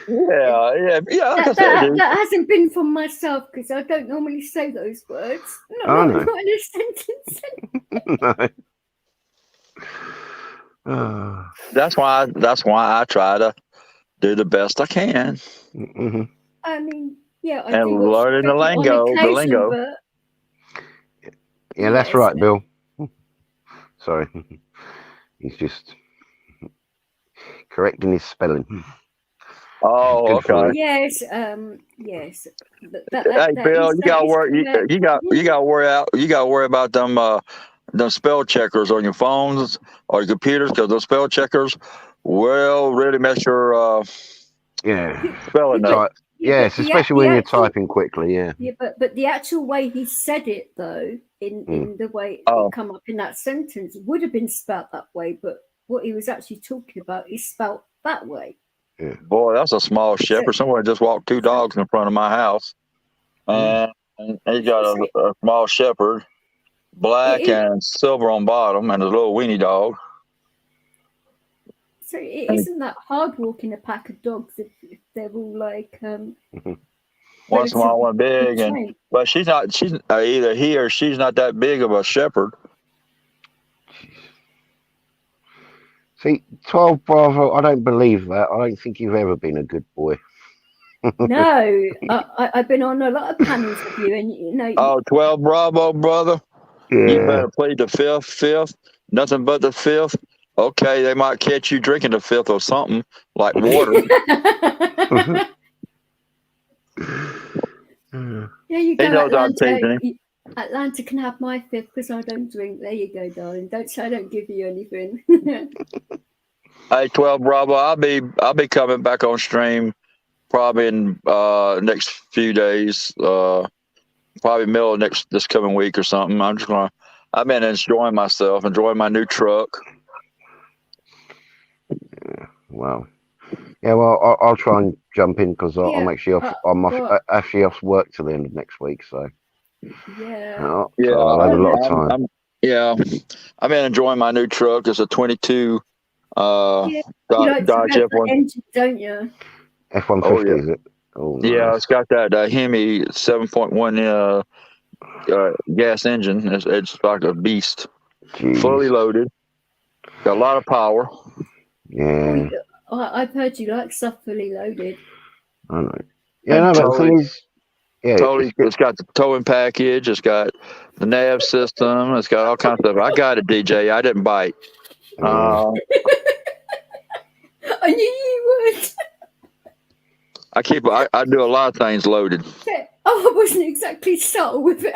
Yeah. Like I said, dude. That hasn't been from myself because I don't normally say those words. Not in a sentence. No. That's why I try to do the best I can. Mm-hmm. I mean, yeah, I and do watch learning the lingo. But yeah, that's right, Bill. Sorry, he's just correcting his spelling. Oh, okay. Yes, yes. Hey, Bill, you gotta worry. You gotta worry about them spell checkers on your phones or your computers, because those spell checkers will really mess your spelling up. Yes, especially when you're typing quickly. Yeah. Yeah, but the actual way he said it, though, in the way it come up in that sentence, would have been spelt that way. But what he was actually talking about is spelt that way. Yeah. Boy, that's a small shepherd. Someone just walked two dogs in front of my house, and he got a small shepherd, black and silver on bottom, and a little weenie dog. So it isn't that hard walking a pack of dogs if they're all like one small, one big, but she's either he or she's not that big of a shepherd. See, 12 Bravo, I don't believe that. I don't think you've ever been a good boy. No, I've been on a lot of panels with you, and you know. Oh, 12 Bravo, brother. Yeah. You better play the fifth, nothing but the fifth. Okay, they might catch you drinking the fifth or something like water. Yeah, you go. Atlanta can have my fifth because I don't drink. There you go, darling. Don't say I don't give you anything. Hey, 12 Bravo, I'll be coming back on stream probably in next few days. Probably middle of this coming week or something. I've been enjoying myself, enjoying my new truck. Yeah, wow. Yeah, well, I'll try and jump in because I'm actually off. I'm off work till the end of next week, so yeah, so I'll have a lot of time. I've been enjoying my new truck. It's a 22 Dodge F1 engine, don't you? F-150, is it? Oh, nice. Yeah, it's got that Hemi 7.1 gas engine. It's like a beast. Jeez. Fully loaded. Got a lot of power. Yeah. I've heard you like stuff fully loaded. I know. Yeah, no, but the thing is, it's got the towing package. It's got the nav system. It's got all kinds of stuff. I got it, DJ. I didn't bite. I knew you would. I do a lot of things loaded. I wasn't exactly subtle with it.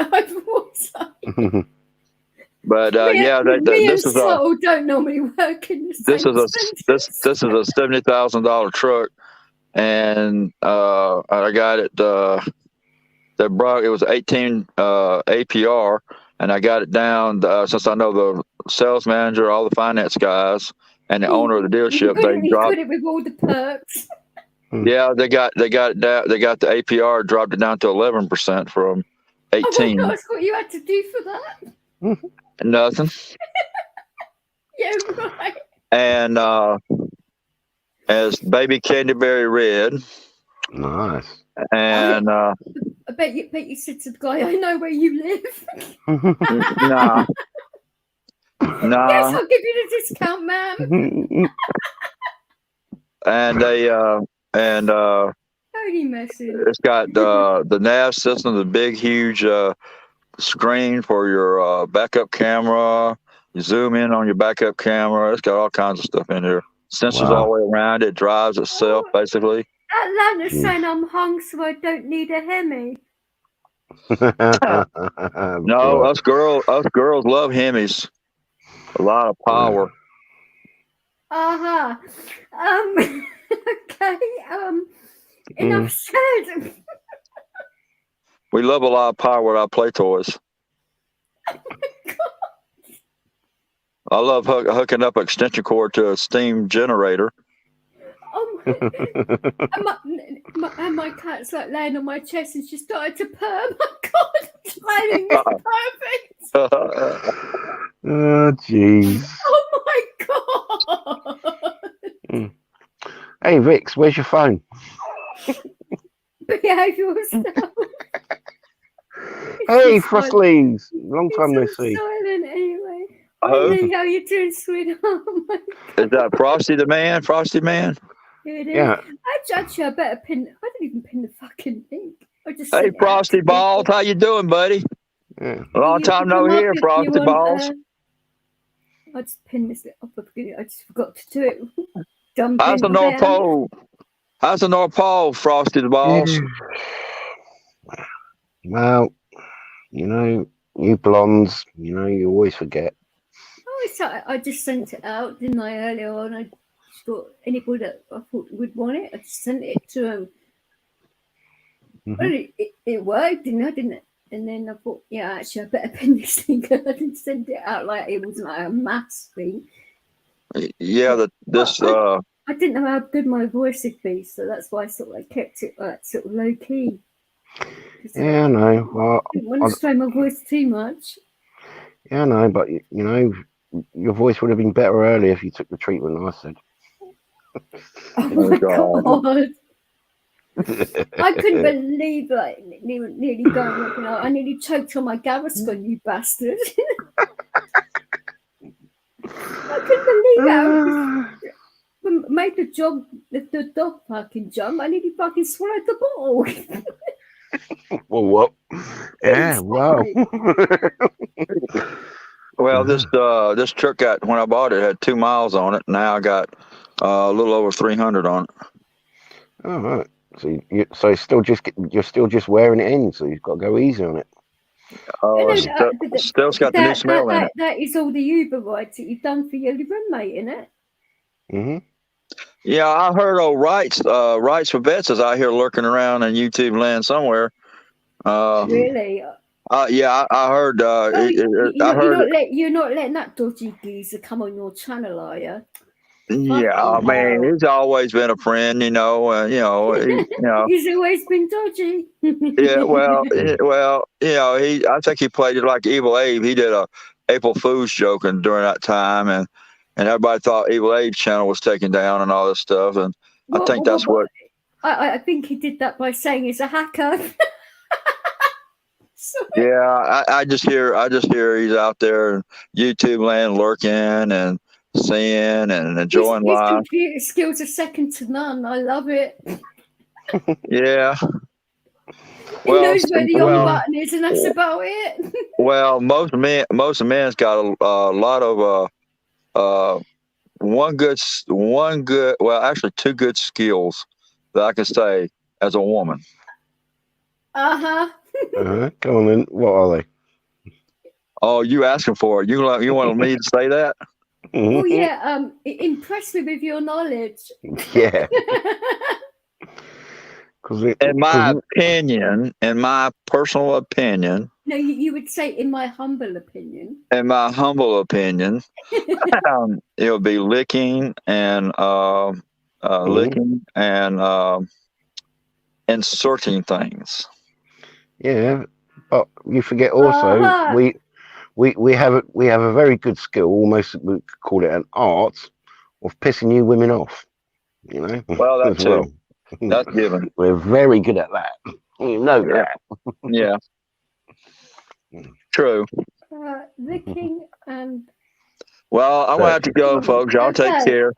But this is don't normally work in the same this is a $70,000 truck, and I got it. It was 18 APR, and I got it down since I know the sales manager, all the finance guys, and the owner of the dealership. They dropped it with all the perks. Yeah, they got it down. They got the APR, dropped it down to 11% from 18. Oh my gosh, what you had to do for that? Nothing. Yeah, right. And as baby Candyberry Red. Nice. And I bet you said to the guy, I know where you live. Nah. Yes, I'll give you the discount, ma'am. And Holy message. It's got the nav system, the big huge screen for your backup camera. You zoom in on your backup camera. It's got all kinds of stuff in here. Sensors all the way around. It drives itself basically. Atlanta's saying I'm hung, so I don't need a Hemi. No, us girls love Hemis. A lot of power. Okay. Enough said. We love a lot of power with our play toys. Oh my God. I love hooking up an extension cord to a steam generator. Oh and my cat's like laying on my chest and she started to purr. My God, timing is perfect. Oh, jeez. Oh my God. Hey, Vix, where's your phone? Behave yourself. Hey, Frost Leaves. Long time no see. Silent anyway. Hey, how you doing, sweetheart? Oh is that Frosty the Man? Frosty Man? It is. Yeah. Actually, I better pin. I didn't even pin the fucking link. I just Hey, Frosty Balls, how you doing, buddy? Yeah. Long time no hear, Frosty Balls. I just pinned this up. I just forgot to do it. How's the North Pole? How's the North Pole, Frosty the Balls? Well, you know, you blondes, you know, you always forget. Oh, I just sent it out, didn't I, earlier on? I just thought anybody that I thought would want it, I just sent it to them. Well, it worked, didn't it? And then I thought, yeah, actually, I better pin this thing. I didn't send it out like it wasn't like a mass thing. Yeah, I didn't know how good my voice would be, so that's why I sort of kept it like sort of low key. Yeah, I know. Well, I didn't want to strain my voice too much. Yeah, I know, but you know, your voice would have been better earlier if you took the treatment I said. Oh my God. I couldn't believe like nearly going. You know, I nearly choked on my Gaviscon, you bastard. I couldn't believe it. I made the dog fucking jump. I nearly fucking swallowed the bottle. Well, what? Yeah, wow. Well, this truck got, when I bought it, had 2 miles on it. Now I got a little over 300 on it. All right. So you're still just wearing it in, so you've got to go easy on it. Still's got the new smell in it. That is all the Uber rides that you've done for your roommate, isn't it? Mm-hmm. Yeah, I heard old Rights for Vets is out here lurking around in YouTube land somewhere. Really? Yeah, I heard. You're not letting that dodgy geezer come on your channel, are you? Yeah, I mean, he's always been a friend, you know. He's always been dodgy. Yeah, well, you know, I think he played it like Evil Abe. He did a April Fool's joke during that time, and everybody thought Evil Abe's channel was taken down and all this stuff, and I think that's what. I think he did that by saying he's a hacker. Yeah, I just hear he's out there in YouTube land lurking and seeing and enjoying life. His computer skills are second to none. I love it. Yeah. He knows where the on button is, and that's about it. Well, most men's got a lot of actually 2 good skills that I can say as a woman. Uh-huh. Go on then. What are they? Oh, you asking for it? You want me to say that? Oh yeah. Impress me with your knowledge. Yeah. In my personal opinion. No, you would say in my humble opinion. In my humble opinion, it would be licking and inserting things. Yeah, but you forget also we have a very good skill, almost we could call it an art, of pissing you women off. You know. Well, that's too. That's given. We're very good at that. You know that. Yeah. True. Licking and. Well, I'm gonna have to go, folks. Y'all take care.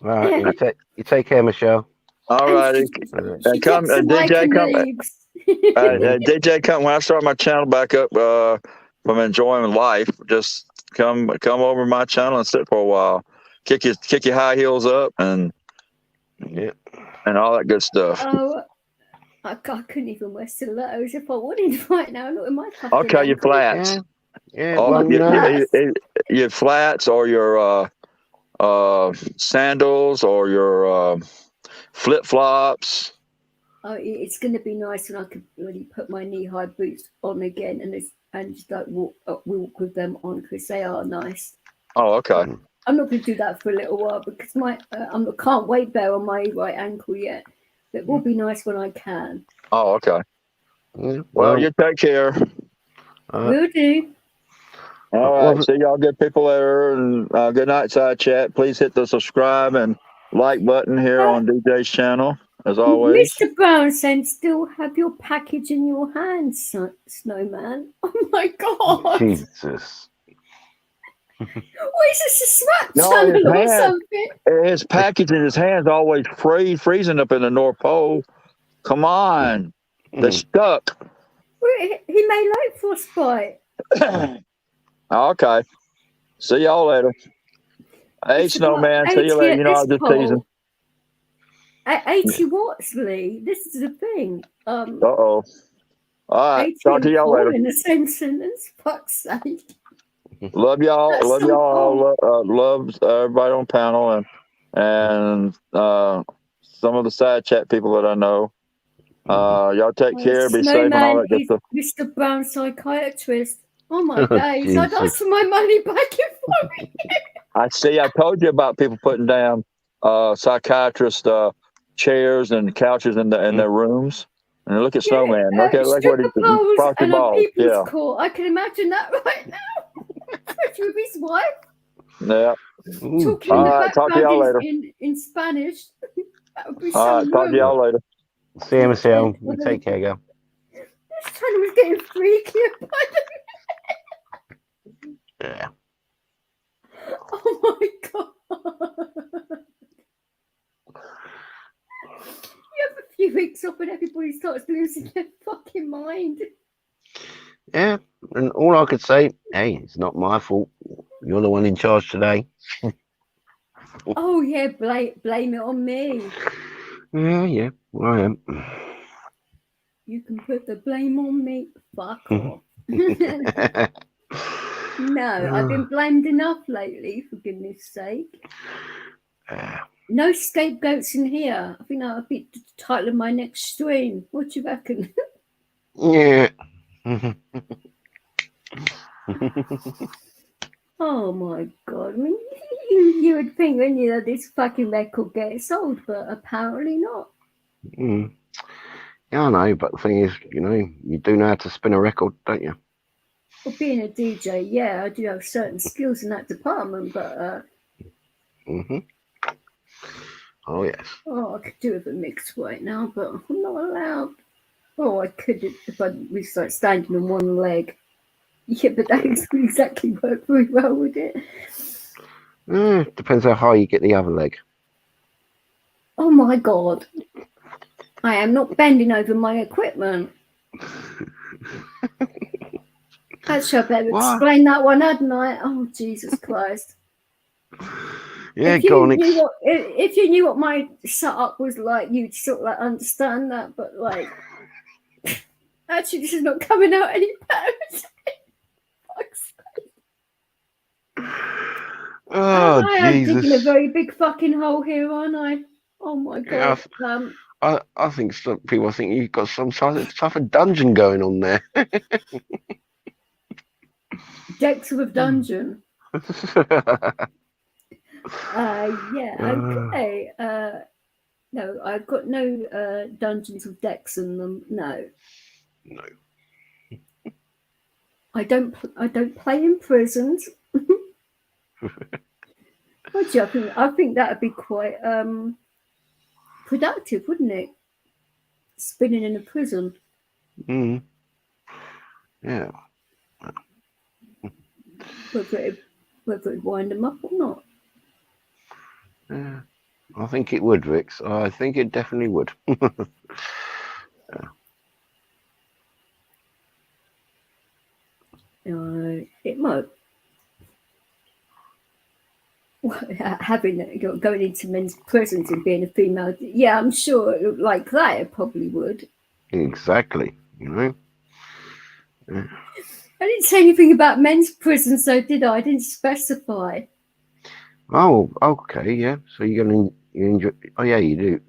All right, you take care, Michelle. All righty. And come, DJ, come. DJ, come when I start my channel back up. From enjoying life, just come over my channel and sit for a while. Kick your high heels up and all that good stuff. Oh, I couldn't even wear stilettos if I wanted right now. Not in my fucking. Okay, your flats. Your flats or your sandals or your flip flops. Oh, it's going to be nice when I can really put my knee-high boots on again and just like walk with them on because they are nice. Oh, okay. I'm not going to do that for a little while because I can't weight bear on my right ankle yet. But it will be nice when I can. Oh, okay. Well, you take care. Will do. All right. See y'all good people there, and good night, side chat. Please hit the subscribe and like button here on DJ's channel, as always. Mr. Brown saying, still have your package in your hands, Snowman. Oh my God. Jesus. What is this, a swap No, channel or something? His package in his hands always freezing up in the North Pole. Come on. They're stuck. He may like frostbite. Okay. See y'all later. Hey, Snowman. See you later. You know, I'm just teasing. 80 watts, Lee. This is the thing. Uh-oh. All right. Talk to y'all later. In the same sentence. Fuck's sake. Love y'all. Love y'all. Love everybody on panel and some of the side chat people that I know. Y'all take care. Be safe and all that good stuff. Mr. Brown psychiatrist. Oh my days. I'd ask for my money back if I were you. I see. I told you about people putting down psychiatrist chairs and couches in their rooms. And look at Snowman. Look what he's and a people's court. I can imagine that right now. Especially with his wife. Yeah. Talking in the talk to y'all later. In Spanish. That would be all right, talk to y'all later. See you, Michelle. Take care, girl. This time was getting freaky. Yeah. Oh my God. You have a few weeks off and everybody starts losing their fucking mind. Yeah, and all I could say, hey, it's not my fault. You're the one in charge today. Oh yeah, blame it on me. Yeah, well, I am. You can put the blame on me. Fuck off. No, I've been blamed enough lately, for goodness sake. No scapegoats in here. I think that'll be the title of my next stream. What do you reckon? Yeah. Oh my God. I mean, you would think, when you know, this fucking record gets sold, but apparently not. Yeah, I know, but the thing is, you know, you do know how to spin a record, don't you? Well, being a DJ, yeah, I do have certain skills in that department, but Oh yes. Oh, I could do with a mix right now, but I'm not allowed. Oh, I could if we start standing on one leg. Yeah, but that doesn't exactly work very well, would it? Depends how high you get the other leg. Oh my God. I am not bending over my equipment. Actually, I better explain that one, hadn't I? Oh, Jesus Christ. Yeah, if you knew what my setup was like, you'd sort of like understand that, but like, actually, this is not coming out any better. Oh, I am Jesus. digging a very big fucking hole here, aren't I? Oh my God. Yeah, I think some people think you've got some type of dungeon going on there. Decks of dungeon. Yeah, okay. No, I've got no dungeons with decks in them. No. No. I don't play in prisons. I think that would be quite productive, wouldn't it? Spinning in a prison. Yeah. Whether it'd wind them up or not. Yeah. I think it would, Rix. I think it definitely would. It might. Going into men's prisons and being a female, yeah, I'm sure like that it probably would. Exactly, you know. Yeah. I didn't say anything about men's prisons, though, did I? I didn't specify. Oh, okay, yeah. So you enjoy? Oh, yeah, you do.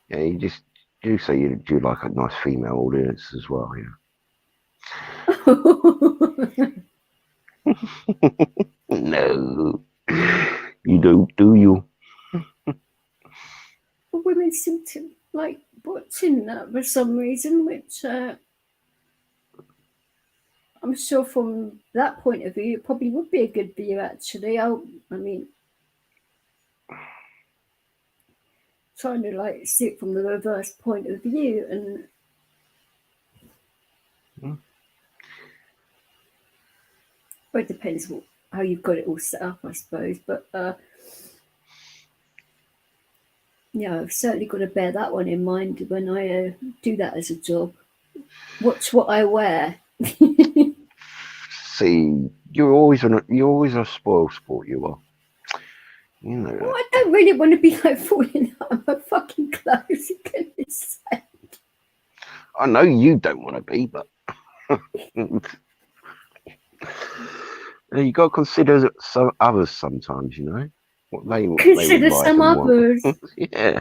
Yeah, you just do say you do like a nice female audience as well, yeah. No, you don't, do you? Women seem to like watching that for some reason, which I'm sure from that point of view, it probably would be a good view, actually. I mean, trying to like see it from the reverse point of view, and well, it depends how you've got it all set up, I suppose. But yeah, I've certainly got to bear that one in mind when I do that as a job. Watch what I wear. See, you're always a spoil sport. You are. You know. Well, I don't really want to be like falling out of my fucking clothes. I know you don't want to be, but you got to consider some others sometimes. You know what they consider like some others. Yeah.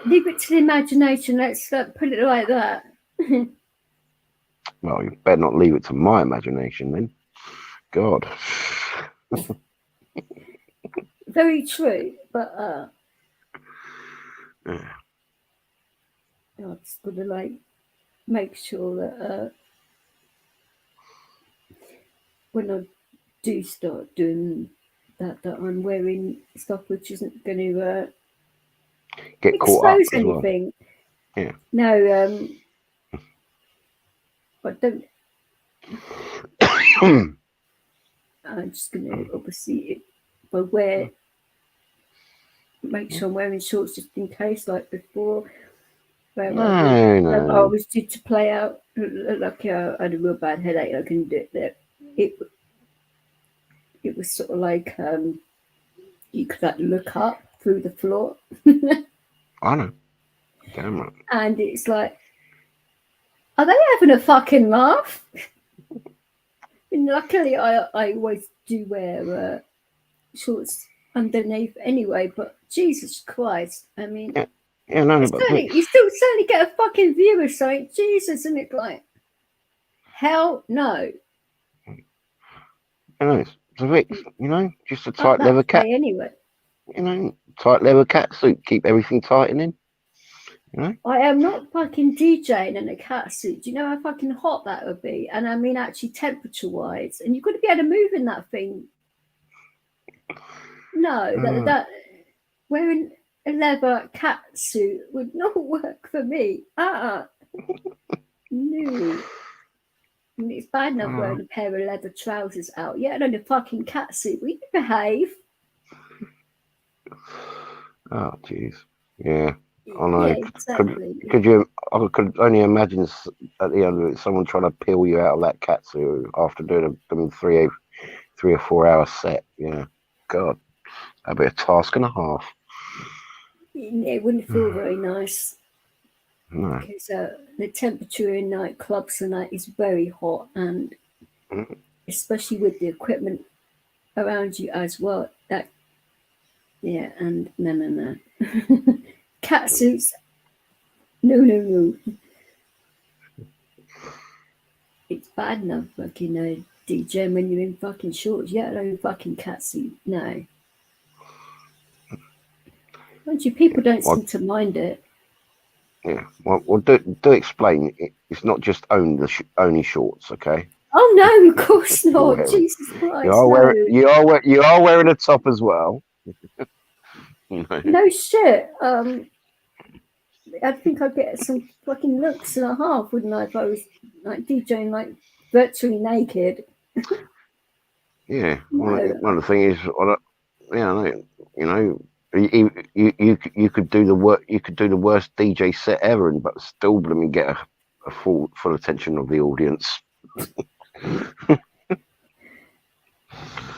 Leave it to the imagination. Let's put it like that. Well, you better not leave it to my imagination then. God. Very true, but Yeah. I've just got to like make sure that when I do start doing that I'm wearing stuff which isn't going to Get caught up expose as well. anything. Yeah. No, I don't. I'm just going to obviously, if I make sure I'm wearing shorts just in case, like before. I was due to play out like I had a real bad headache. I couldn't do it. It was sort of like you could like look up through the floor. I know. Damn right. And it's like, are they having a fucking laugh? And luckily, I always do wear shorts underneath anyway. But Jesus Christ, I mean, yeah, no, you still certainly get a fucking view of something. Jesus, and it's like, hell no. You know, it's a Vix, you know, just a tight leather cat. Anyway. You know, tight leather cat suit, keep everything tightening. You know? I am not fucking DJing in a cat suit. Do you know how fucking hot that would be? And I mean, actually, temperature-wise, and you've got to be able to move in that thing. No, that wearing a leather cat suit would not work for me. No. I mean, it's bad enough wearing a pair of leather trousers out. Yeah, and a fucking cat suit. Will you behave? Oh, jeez. Yeah. I know. Yeah, exactly. I could only imagine at the end of it, someone trying to peel you out of that cat suit after doing a 3 or 4 hour set. Yeah. God. That'd be a task and a half. It wouldn't feel very nice. No. Because the temperature in nightclubs and that is very hot, and especially with the equipment around you as well. And no. Cat suits, no. It's bad enough fucking DJ when you're in fucking shorts, yet alone fucking cat suit. No. Mind you, people don't seem to mind it. Yeah. Well, do explain. It's not just only shorts, okay? Oh no, of course not. Jesus Christ. You are wearing a top as well. No shit. I think I'd get some fucking looks and a half, wouldn't I, if I was like DJing like virtually naked? Yeah. One of the things is, you know, you could do the work. You could do the worst DJ set ever, but still, get a full attention of the audience.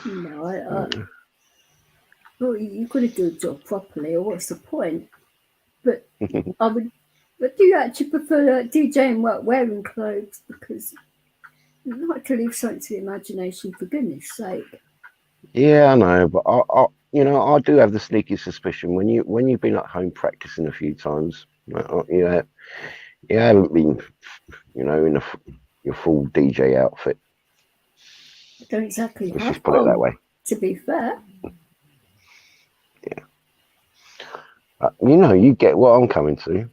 No, well, you've got to do a job properly, or what's the point? But but do you actually prefer DJing wearing clothes? Because you like to leave something to the imagination, for goodness sake. Yeah, I know, but I do have the sneaky suspicion when you've been at home practicing a few times, you haven't been, in your full DJ outfit. I don't exactly Let's have just put it that way. To be fair. Yeah. You get what I'm coming to.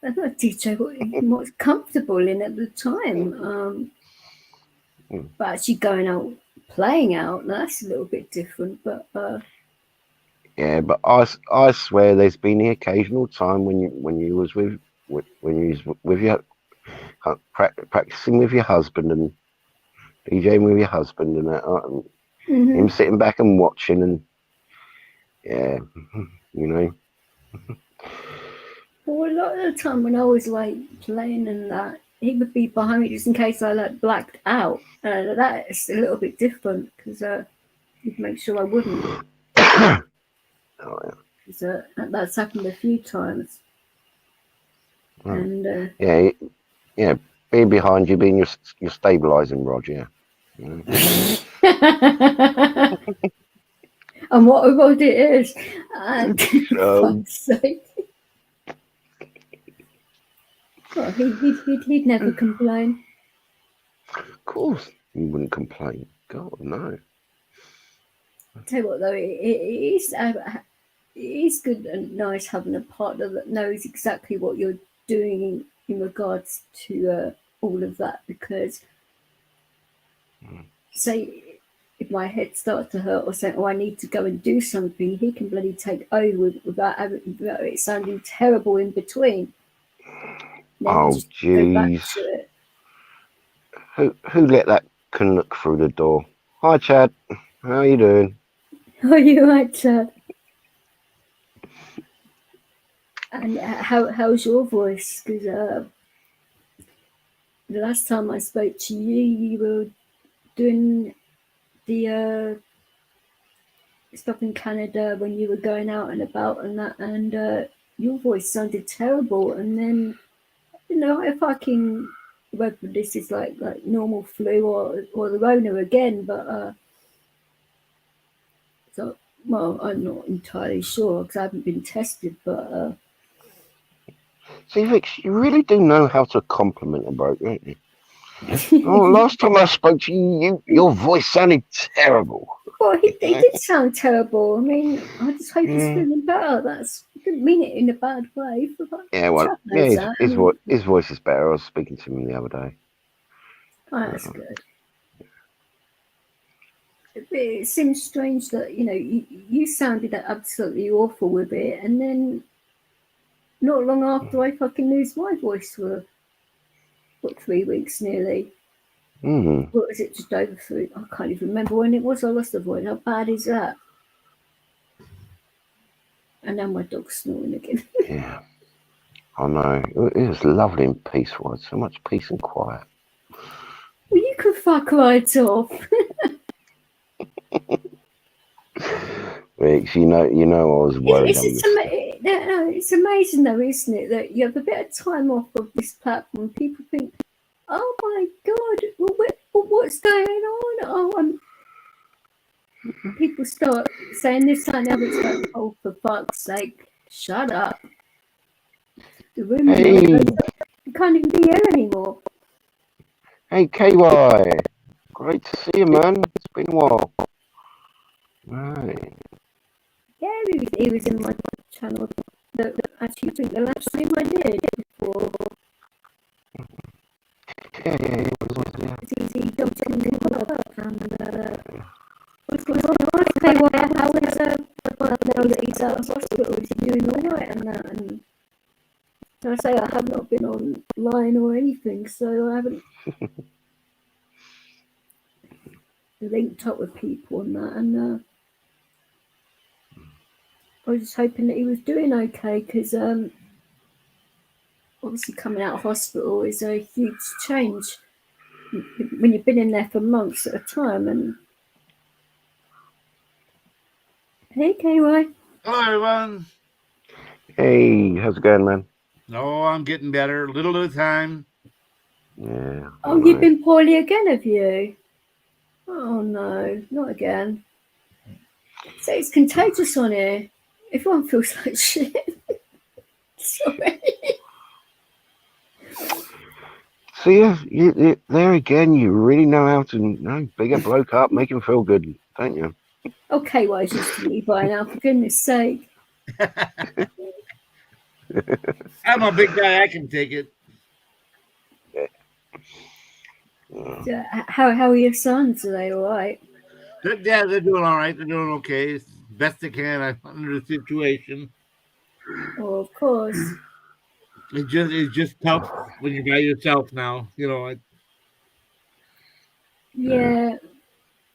I'm not DJ what's comfortable in at the time. But actually going out, playing out, that's a little bit different. But yeah, but I swear there's been the occasional time when you was with your practicing with your husband and DJing with your husband and that, and him sitting back and watching, and yeah, you know. Well, a lot of the time when I was like playing and that, he would be behind me just in case I like blacked out. That's a little bit different because he'd make sure I wouldn't. Oh, Cause, that's happened a few times. right. And yeah, being behind you, being your stabilizing rod, yeah. You know. And what a rod it is! For fuck's sake. Well, he'd never complain. Of course, you wouldn't complain. God, no. Tell you what, though, it's good and nice having a partner that knows exactly what you're doing in regards to all of that. Because, say, if my head starts to hurt or saying, "Oh, I need to go and do something," he can bloody take over without it sounding terrible in between. Oh, jeez. Who let that canuck through the door? Hi, Chad. How are you doing? Are you right, Chad? And how's your voice? Because the last time I spoke to you, you were doing the stuff in Canada when you were going out and about and that, and your voice sounded terrible. And then, whether this is like normal flu or the Rona again, but so, well, I'm not entirely sure because I haven't been tested, but see, Vix, you really do know how to compliment a bloke, don't you? Oh, last time I spoke to you, your voice sounded terrible. Well, he did sound terrible. I mean, I just hope he's feeling better. I didn't mean it in a bad way. Yeah, well, yeah, his voice is better. I was speaking to him the other day. Oh, that's good. It seems strange that, you sounded absolutely awful with it, and then not long after I fucking lose my voice for, 3 weeks nearly. What was it, just over 3? I can't even remember when it was I lost the voice. How bad is that? And now my dog's snoring again. Yeah, I know. It was lovely and peaceful. So much peace and quiet. Well, you can fuck right off. Vix, you know, I was worried. It's amazing though, isn't it, that you have a bit of time off of this platform. People think, "Oh my god, well, what's going on?" Oh, and people start saying this and that. It's like, oh, for fuck's sake, shut up. The room you can't even be here anymore. Hey, KY, great to see you, man. It's been a while. Right. Yeah, he was in my channel. Actually, I think the last time I did before. Yeah, it was. He jumped in the club and what's going on? How is now that he's out of hospital? Is he doing all right and that? And so I say I have not been online or anything, so I haven't linked up with people and that. And I was just hoping that he was doing okay because obviously coming out of hospital is a huge change when you've been in there for months at a time. And hey, KY. Hello, everyone. Hey, how's it going, man? Oh, I'm getting better, little at a time. Yeah. Oh, you've been poorly again, have you? Oh no, not again. So it's contagious on here. Everyone feels like shit. Sorry. So you there again. You really know how to big a bloke up, make him feel good, don't you? Okay, why is used to me by now? For goodness' sake. I'm a big guy. I can take it. How are your sons? Are they all right? Yeah, they're doing all right. They're doing okay. It's best they can under the situation. Oh, of course. It's just tough when you're by yourself now. You know,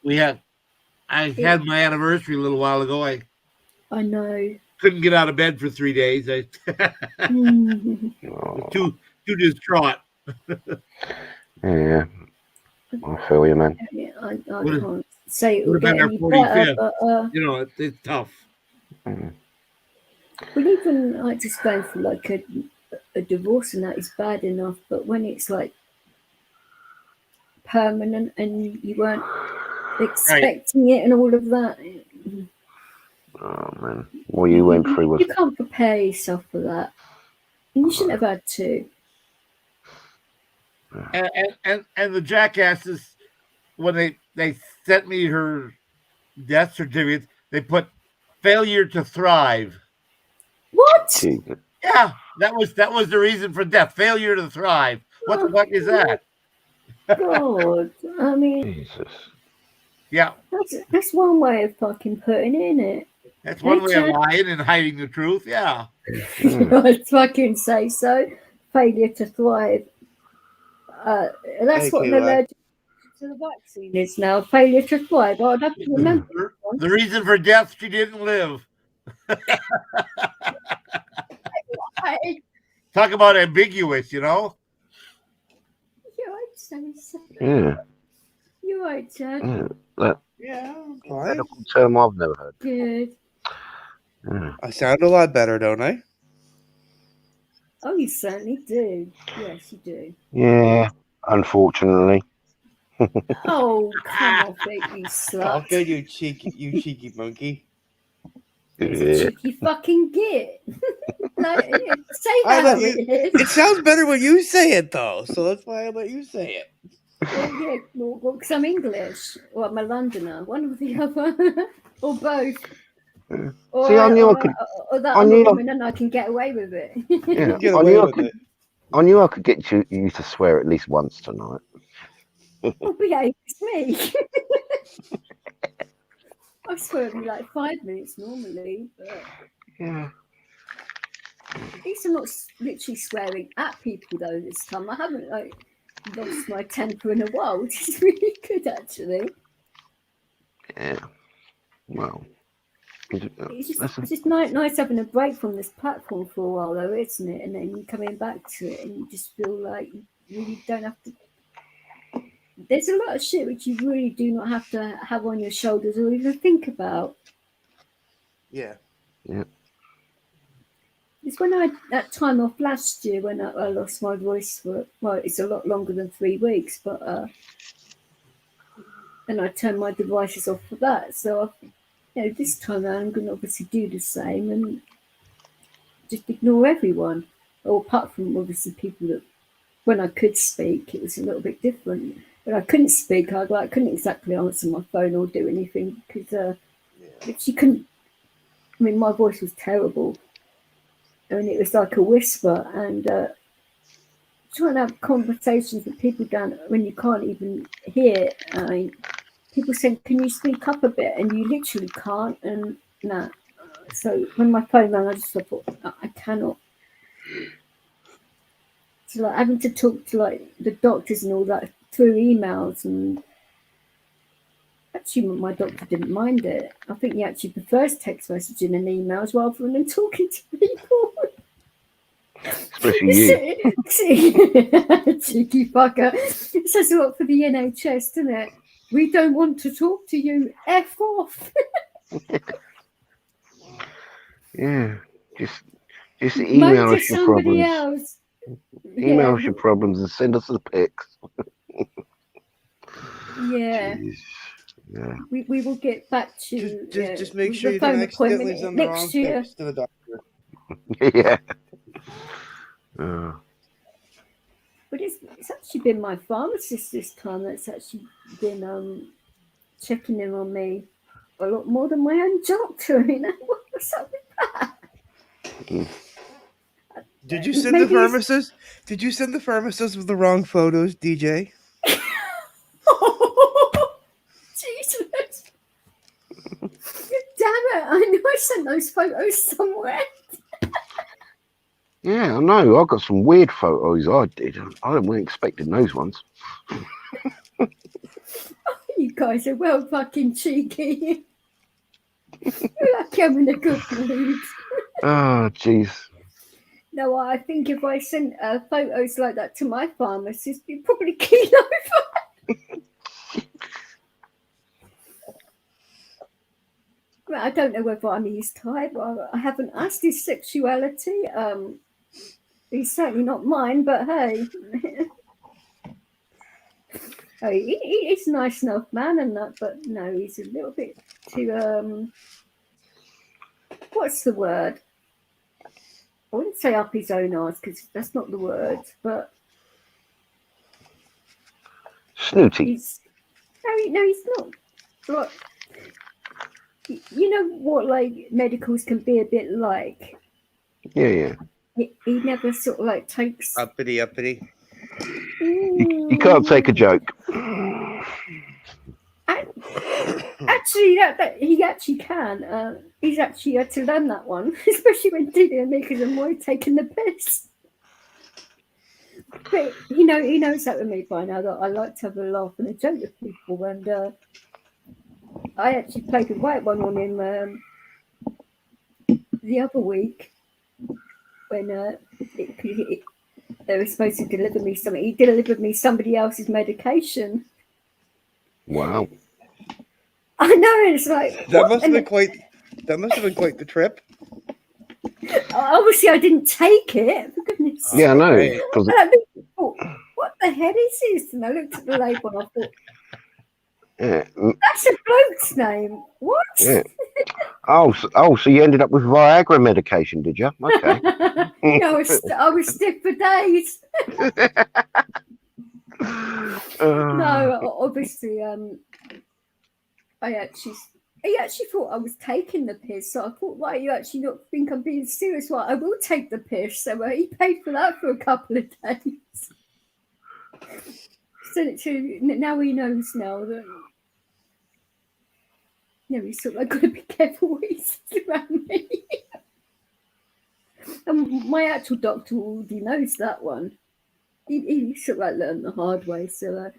Yeah, I had my anniversary a little while ago. I I know. couldn't get out of bed for 3 days. I was too distraught. Yeah, I feel you, man. Yeah, I can't say it will Would have get been our any better, 45th. but You know, it's tough. Mm. well, even like just going for like a divorce and that is bad enough, but when it's like permanent and you weren't expecting it and all of that, Oh man, what you went through was you can't prepare yourself for that, and you shouldn't have had to. And the jackasses, when they sent me her death certificate, they put failure to thrive. What? Jesus. Yeah, that was the reason for death. Failure to thrive. What the fuck is that? God, I mean, Jesus. Yeah, that's one way of fucking putting in it. that's one way of lying and hiding the truth. Yeah. I'd fucking say so. Failure to thrive. That's what an allergic to the vaccine is now. Failure to thrive. I'd have to remember. The reason for death, she didn't live. Talk about ambiguous, you know? You're right, Sammy. Yeah. You're right, Chad. Yeah, medical term I've never heard. Good. Yeah. I sound a lot better, don't I? Oh, you certainly do. Yes, you do. Yeah, unfortunately. Oh, come off it, you slut. How good, you cheeky monkey. It's a cheeky fucking git. Like, say how it is. It sounds better when you say it, though, so that's why I let you say it. Well, yeah, well, because I'm English, or I'm a Londoner, one or the other, or both. Or, See, I knew I could. Or that I'm a woman and I can get away with it. Yeah, Get away with it. I knew I could get you to swear at least once tonight. Oh, behave, it's me. I swear it'd be like 5 minutes normally, but Yeah. at least I'm not literally swearing at people though this time. I haven't like lost my temper in a while, which is really good actually. Yeah. Well. It's just nice having a break from this platform for a while though, isn't it? And then coming back to it and you just feel like you really don't have to. There's a lot of shit which you really do not have to have on your shoulders or even think about. Yeah. Yeah. It's when I had that time off last year when I lost my voice for, well, it's a lot longer than 3 weeks, but and I turned my devices off for that. So, this time around I'm going to obviously do the same and just ignore everyone. Or apart from obviously people that, when I could speak, it was a little bit different. When I couldn't speak, I couldn't exactly answer my phone or do anything because she couldn't. I mean, my voice was terrible. I mean, it was like a whisper, and trying to have conversations with people down when you can't even hear. I mean, people saying, "Can you speak up a bit?" And you literally can't. And nah. So when my phone rang, I just thought, I cannot. So like having to talk to like the doctors and all that through emails, and actually my doctor didn't mind it. I think he actually prefers text messaging and emails rather than talking to people. Especially you. Cheeky fucker. It says a lot for the NHS, doesn't it? We don't want to talk to you. F off. Yeah. Just email us your problems. Else. Email us your problems and send us the pics. Yeah. Jeez. Yeah. We will get back to just make sure you don't accidentally send the wrong pics to the doctor. Yeah. But it's actually been my pharmacist this time that's actually been checking in on me a lot more than my own doctor. You know, what's up with that? Did you send the pharmacist? Did you send the pharmacist with the wrong photos, DJ? useless. Damn it! I knew I sent those photos somewhere. Yeah, I know. I got some weird photos. I did. I wasn't expecting those ones. You guys are well fucking cheeky. You're lucky I'm in a good mood. Oh, jeez. No, I think if I sent photos like that to my pharmacist, he'd probably keel over. Well, I don't know whether I'm his type. I haven't asked his sexuality. He's certainly not mine, but hey. Oh, he's a nice enough man and that, but no, he's a little bit too, what's the word? I wouldn't say up his own arse because that's not the word, but Snooty. he's not. Like, you know what, like medicals can be a bit like. Yeah. He never sort of like takes. Uppity. You can't take a joke. Actually, that he actually can. He's actually had to learn that one, especially when dealing with me because I'm always taking the piss. But he knows that with me by now that I like to have a laugh and a joke with people. And I actually played a white one on him the other week when they were supposed to deliver me something. He delivered me somebody else's medication. Wow. I know, it's like That must have been quite the trip. Obviously, I didn't take it. For goodness' sake. Yeah, I know. Right. Because What the hell is this? And I looked at the label and I thought, yeah. that's a bloke's name. What? Yeah. Oh, so you ended up with Viagra medication, did you? Okay. I was stiff for days. No, obviously, he actually thought I was taking the piss. So I thought, why you actually not think I'm being serious? Well, I will take the piss. So he paid for that for a couple of days. So now he knows now that. He's sort of like, got to be careful what he says around me. And my actual doctor already knows that one. He sort of like learned the hard way. So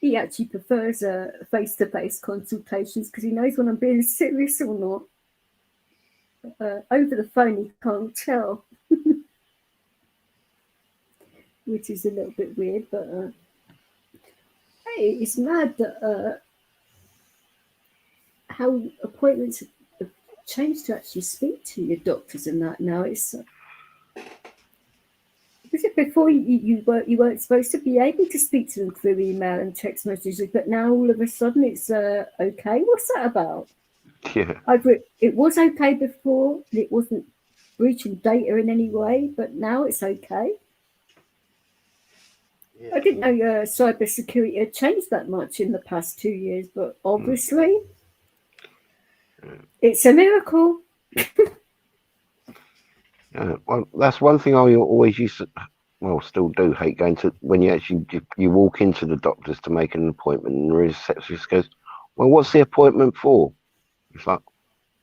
he actually prefers face-to-face consultations because he knows when I'm being serious or not. Over the phone, he can't tell. Which is a little bit weird, but hey, it's mad that how appointments have changed to actually speak to your doctors and that now. It's was it before you weren't supposed to be able to speak to them through email and text messages, but now all of a sudden it's okay. What's that about? Yeah. It was okay before, it wasn't breaching data in any way, but now it's okay. Yeah. I didn't know cybersecurity had changed that much in the past 2 years, but obviously it's a miracle. Well, that's one thing I always used to, well, still do hate going to, when you actually you walk into the doctors to make an appointment and the receptionist goes, well, what's the appointment for? It's like,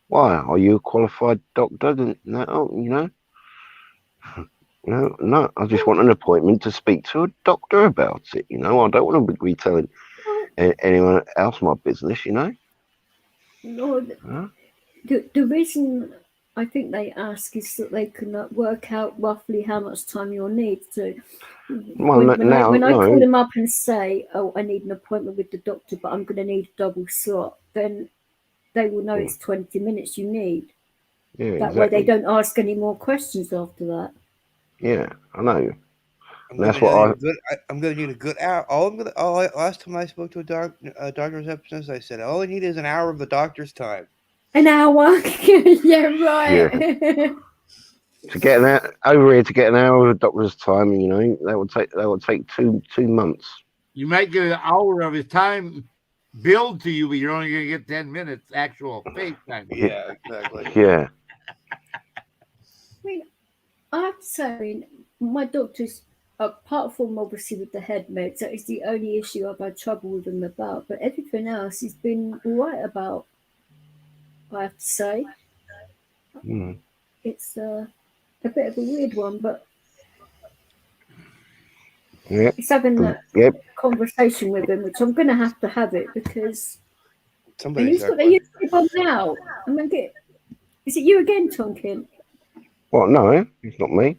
why? Are you a qualified doctor? No, no, I just want an appointment to speak to a doctor about it. I don't want to be telling anyone else my business. No, the reason I think they ask is that they can work out roughly how much time you'll need to. When I call them up and say, "Oh, I need an appointment with the doctor, but I'm going to need a double slot," then they will know it's 20 minutes you need. Yeah, that way they don't ask any more questions after that. Yeah, I know. That's what I'm going to need a good hour. Last time I spoke to a doctor receptionist, I said all I need is an hour of the doctor's time. An hour? Yeah, right. Yeah. To get over here to get an hour of the doctor's time, that would take two months. You might get an hour of his time billed to you, but you're only going to get 10 minutes actual face time. Yeah, exactly. Yeah. I have to say, my doctors apart from obviously with the head meds, that is the only issue I've had trouble with him about. But everything else he's been all right about, I have to say. Mm. It's a bit of a weird one, but Yeah. he's having that Yep. conversation with him, which I'm going to have it because. And Somebody's who's got their YouTube on now? I'm going to get. Is it you again, Tonkin? Well, no, it's not me.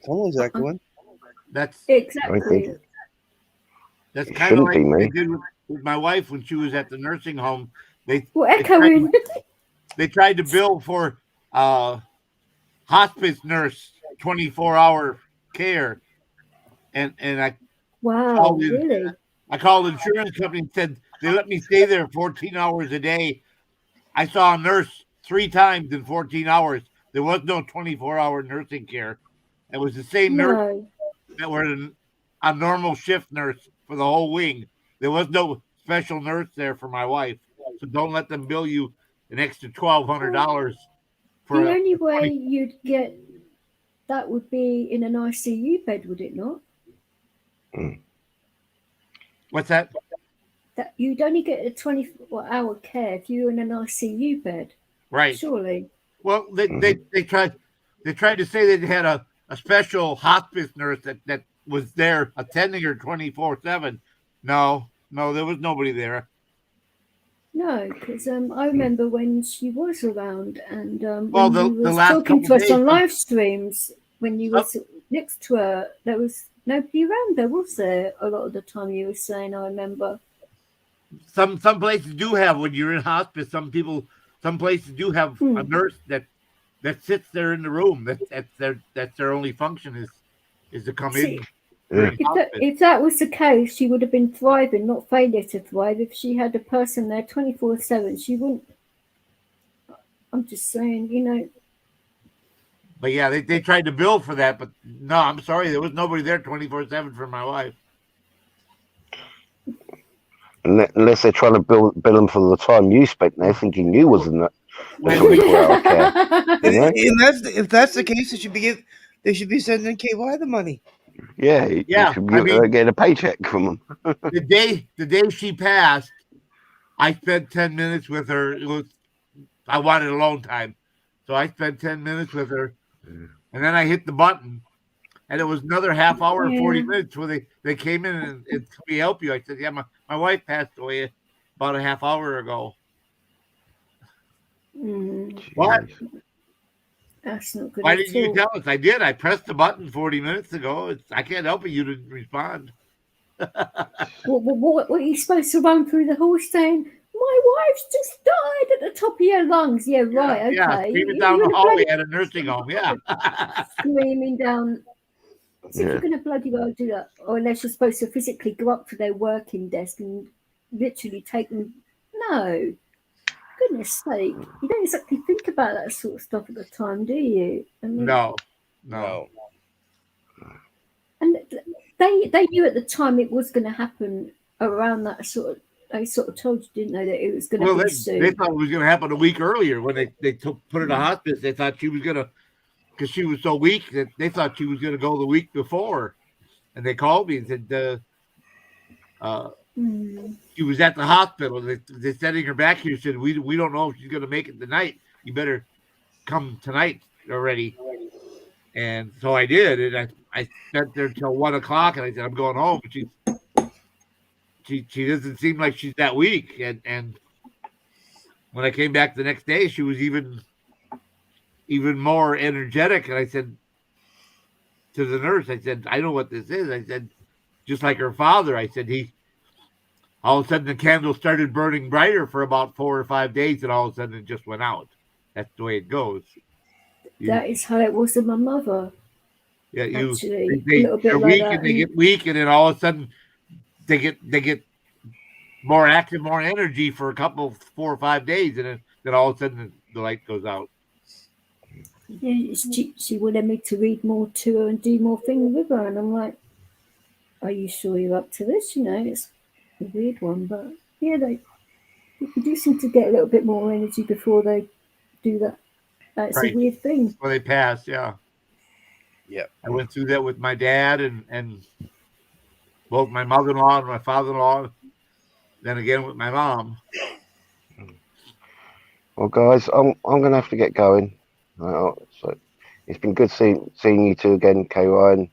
Someone's echoing. That's Exactly. that's It kind of shouldn't like be me. they did with my wife when she was at the nursing home. Well, echoing. They tried to bill for hospice nurse 24-hour care, and I Wow, called in. really? I called the insurance company and said they let me stay there 14 hours a day. I saw a nurse 3 times in 14 hours. There was no 24-hour nursing care. It was the same nurse No. that were a normal shift nurse for the whole wing. There was no special nurse there for my wife. So don't let them bill you an extra $1,200 for The only way you'd get that would be in an ICU bed, would it not? What's that? That you'd only get a 24-hour care if you were in an ICU bed. Right. Surely. Well, they tried to say they had a special hospice nurse that was there attending her 24/7. No, there was nobody there. No, because I remember when she was around, and Well, when you the was last talking to couple us on days- live streams, when you was next to her, there was nobody around there, was there? A lot of the time you were saying, I remember. Some places do have, when you're in hospice, some places do have a nurse that sits there in the room. That's their only function is to come in. If that was the case, she would have been thriving, not failure to thrive. If she had a person there 24/7, she wouldn't. I'm just saying, you know. But yeah, they tried to bill for that, but no, I'm sorry, there was nobody there 24/7 for my wife. Unless they're trying to bill them for the time you spent there, thinking you was in that 24-hour care. You know? If that's the case, they should be sending KY the money. Yeah, you should get a paycheck from them. the day she passed, I spent 10 minutes with her. I wanted alone time, so I spent 10 minutes with her, and then I hit the button, and it was another half hour and 40 minutes where they came in and can we help you? I said, yeah, my wife passed away about a half hour ago. What? That's not good. Why didn't you tell us? I did. I pressed the button 40 minutes ago. I can't help it. You didn't respond. What are you supposed to run through the hall saying, my wife's just died at the top of your lungs? Yeah, right, okay. Yeah, screaming down the hallway at a nursing home, yeah. Screaming down. So if you're going to bloody well do that, or unless you're supposed to physically go up to their working desk and literally take them. No. Goodness sake. You don't exactly think about that sort of stuff at the time, do you? I mean, No. And they knew at the time it was going to happen around that sort of. They sort of told you, didn't they, that it was going to be soon. They thought it was going to happen a week earlier when they put her in the hospice. They thought she was going to, because she was so weak that they thought she was going to go the week before. And they called me and said she was at the hospital. They're sending her back here. Said, we don't know if she's going to make it tonight. You better come tonight already. And so I did. And I spent there till 1 o'clock. And I said, I'm going home. She doesn't seem like she's that weak. And when I came back the next day, she was even more energetic. And I said to the nurse, I said, I know what this is. I said, just like her father, I said, all of a sudden the candle started burning brighter for about 4 or 5 days, and all of a sudden it just went out. That's the way it goes. That is how it was with my mother. Yeah, actually, they're weak and they get weak, and then all of a sudden they get more active, more energy for a couple 4 or 5 days, and then all of a sudden the light goes out. Yeah, she wanted me to read more to her and do more things with her, and I'm like, are you sure you're up to this? You know, it's a weird one, but yeah, they do seem to get a little bit more energy before they do that. That's right. A weird thing. Before they pass, yeah. Yeah. I went through that with my dad and both my mother-in-law and my father-in-law. Then again with my mom. Well, guys, I'm going to have to get going. So it's been good seeing you two again, KY. And,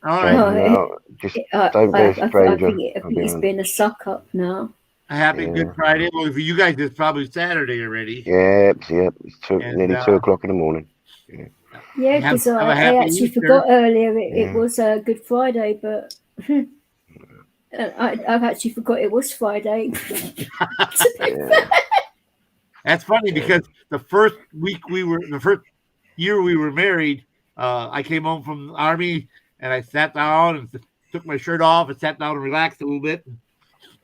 All right. just don't be a stranger. I think it's been a suck up now. A happy Good Friday. Well, for you guys, it's probably Saturday already. Yep. It's nearly 2 o'clock in the morning. Yeah, because I actually forgot earlier it was Good Friday, but I've actually forgot it was Friday. That's funny because the first year we were married, I came home from the Army and I sat down and took my shirt off and sat down and relaxed a little bit.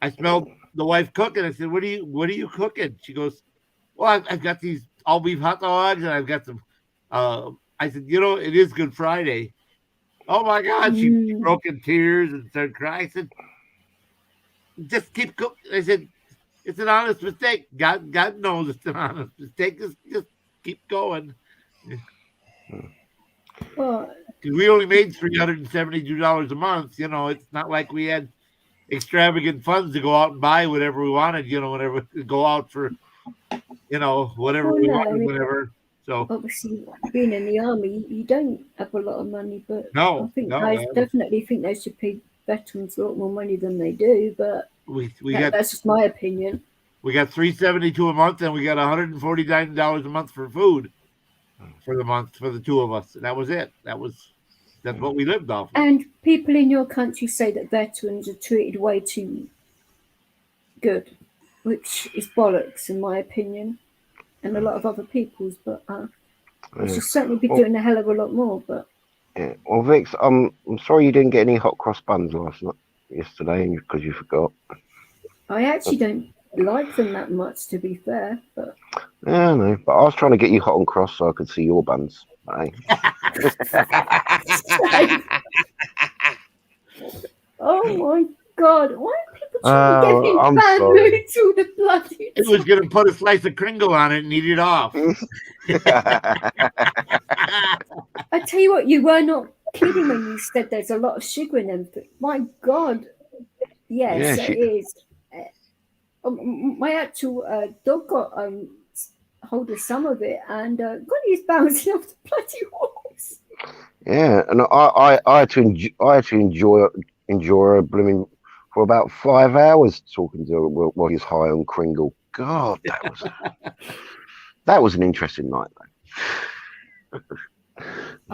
I smelled the wife cooking. I said, "What are you cooking?" She goes, "Well, I've got these all beef hot dogs and I've got some." I said, "It is Good Friday." Oh my God! She broke in tears and started crying. I said, "Just keep cooking." I said, "It's an honest mistake. God knows it's an honest mistake. Just keep going." Well, we only made $372 a month. It's not like we had extravagant funds to go out and buy whatever we wanted. Whenever we go out for, whatever we wanted, whatever. So obviously, being in the army, you don't have a lot of money, but I definitely think they should pay veterans a lot more money than they do. But that's just my opinion. We got $372 a month, and we got $149 a month for food for the month for the two of us. That was it. That's what we lived off of. And people in your country say that veterans are treated way too good, which is bollocks in my opinion, and a lot of other people's. But I should certainly be doing a hell of a lot more. But well, Vix, I'm sorry you didn't get any hot cross buns yesterday because you forgot. I actually don't like them that much, to be fair. But yeah, no. But I was trying to get you hot and cross so I could see your buns. Right? Oh my God! Why are people trying to get in bad moods through the bloody? It was going to put a slice of Kringle on it and eat it off. I tell you what, you were not kidding when you said there's a lot of sugar in them. But my God, yes, it is. My actual dog got hold of some of it and got his bouncing off the bloody walls. Yeah, and I had to enjoy a blooming for about 5 hours talking to her while he's high on Kringle. God, that was an interesting night.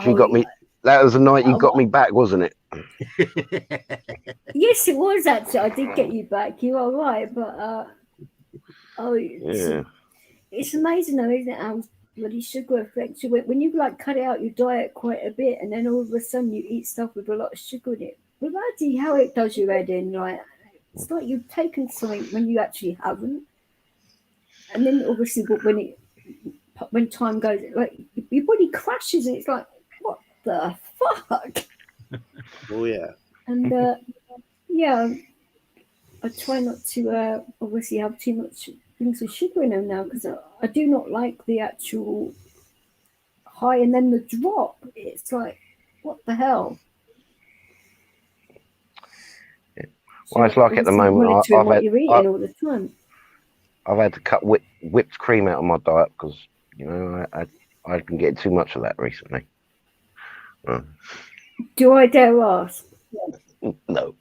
She got me. That was the night you got me back, wasn't it? Yes, it was actually. I did get you back. You are right, but it's amazing though, isn't it? How bloody sugar affects you when you cut it out your diet quite a bit, and then all of a sudden you eat stuff with a lot of sugar in it. Bloody how it does your head in. It's like you've taken something when you actually haven't, and then obviously when time goes, your body crashes and it's like, what the fuck? Oh yeah. And I try not to obviously have too much things with sugar in them now because I do not like the actual high and then the drop. It's like, what the hell? Well, it's like at the moment you're eating all the time. I've had to cut whipped cream out of my diet because I've been getting too much of that recently. Do I dare ask? No.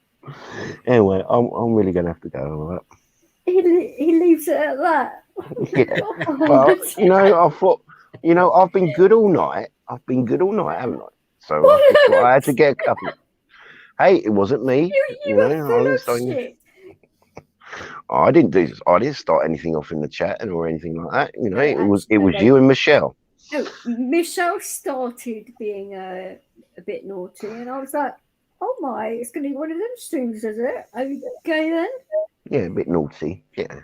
Anyway, I'm really going to have to go. All right. He leaves it at that. Yeah. Well, I thought, I've been good all night. Haven't I? So I had to get a couple. Hey, it wasn't me. You were full of shit. I didn't start anything off in the chat or anything like that. It was you and Michelle. No, Michelle started being a bit naughty, and I was like, "Oh my, it's going to be one of them streams, is it?" Okay then. Yeah, a bit naughty. Yeah.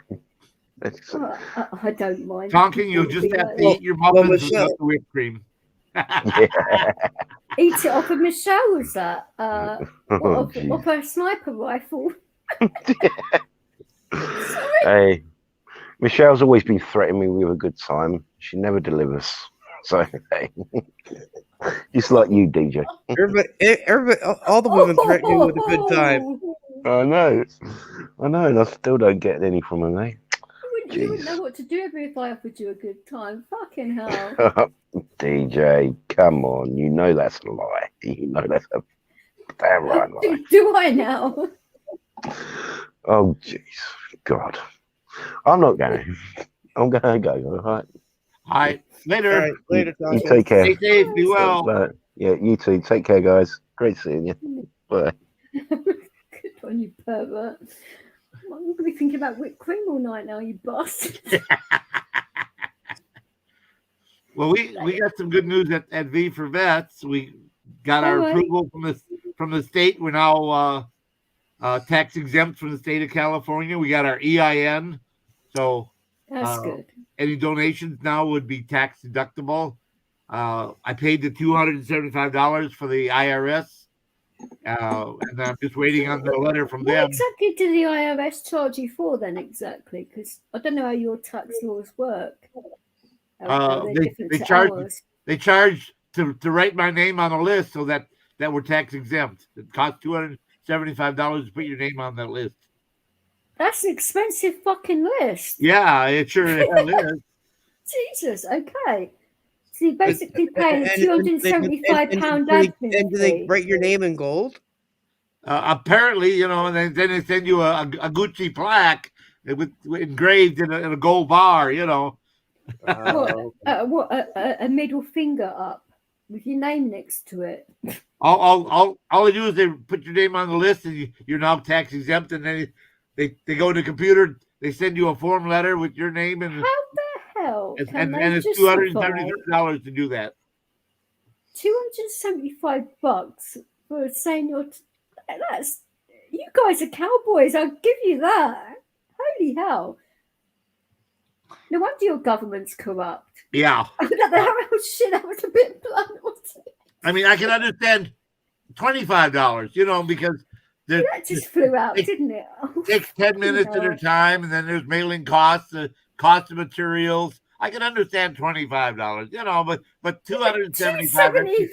I don't mind. Tonkin, you'll just have to eat your muffins without the whipped cream. Eat it off of Michelle, was that? Off her sniper rifle. Hey, Michelle's always been threatening me with a good time. She never delivers. So, hey. Just like you, DJ. Everybody, all the women threaten you with a good time. I know, and I still don't get any from them, eh? You wouldn't know Jeez. what to do if I offered you a good time. Fucking hell. DJ, come on. You know that's a lie. You know that's a damn right lie. Do I now? Oh, jeez. God. I'm not going. I'm going to go, all right? All right. Later. All right, later, You take care. Stay safe. Be well. But, yeah, you too. Take care, guys. Great seeing you. Bye. Good on you, pervert. I'm going to be thinking about whipped cream all night now, you bastard. Well, we got some good news at V for Vets. We got our approval from the state. We're now tax exempt from the state of California. We got our EIN, so that's good. Any donations now would be tax deductible. I paid the $275 for the IRS, and I'm just waiting on the letter from them. What exactly did the IRS charge you for then? Exactly, because I don't know how your tax laws work. They charge to write my name on a list so that we're tax exempt. It costs $275 to put your name on that list. That's an expensive fucking list. Yeah, it sure is. Jesus, okay. So you're basically paying a £275 admin fee. And do they write your name in gold? Apparently, and then they send you a Gucci plaque with engraved in a gold bar, A middle finger up with your name next to it. All they do is they put your name on the list, and you're now tax exempt. And then they go to the computer, they send you a form letter with your name and how the hell? And it's $273 to do that. $275 for saying that's you guys are cowboys. I'll give you that. Holy hell! No wonder your government's corrupt. Yeah. Shit, that was a bit blunt, wasn't it? I mean, I can understand $25, because that just flew out, didn't it? Takes 10 minutes at a time, and then there's mailing costs, the cost of materials. I can understand $25, but $275.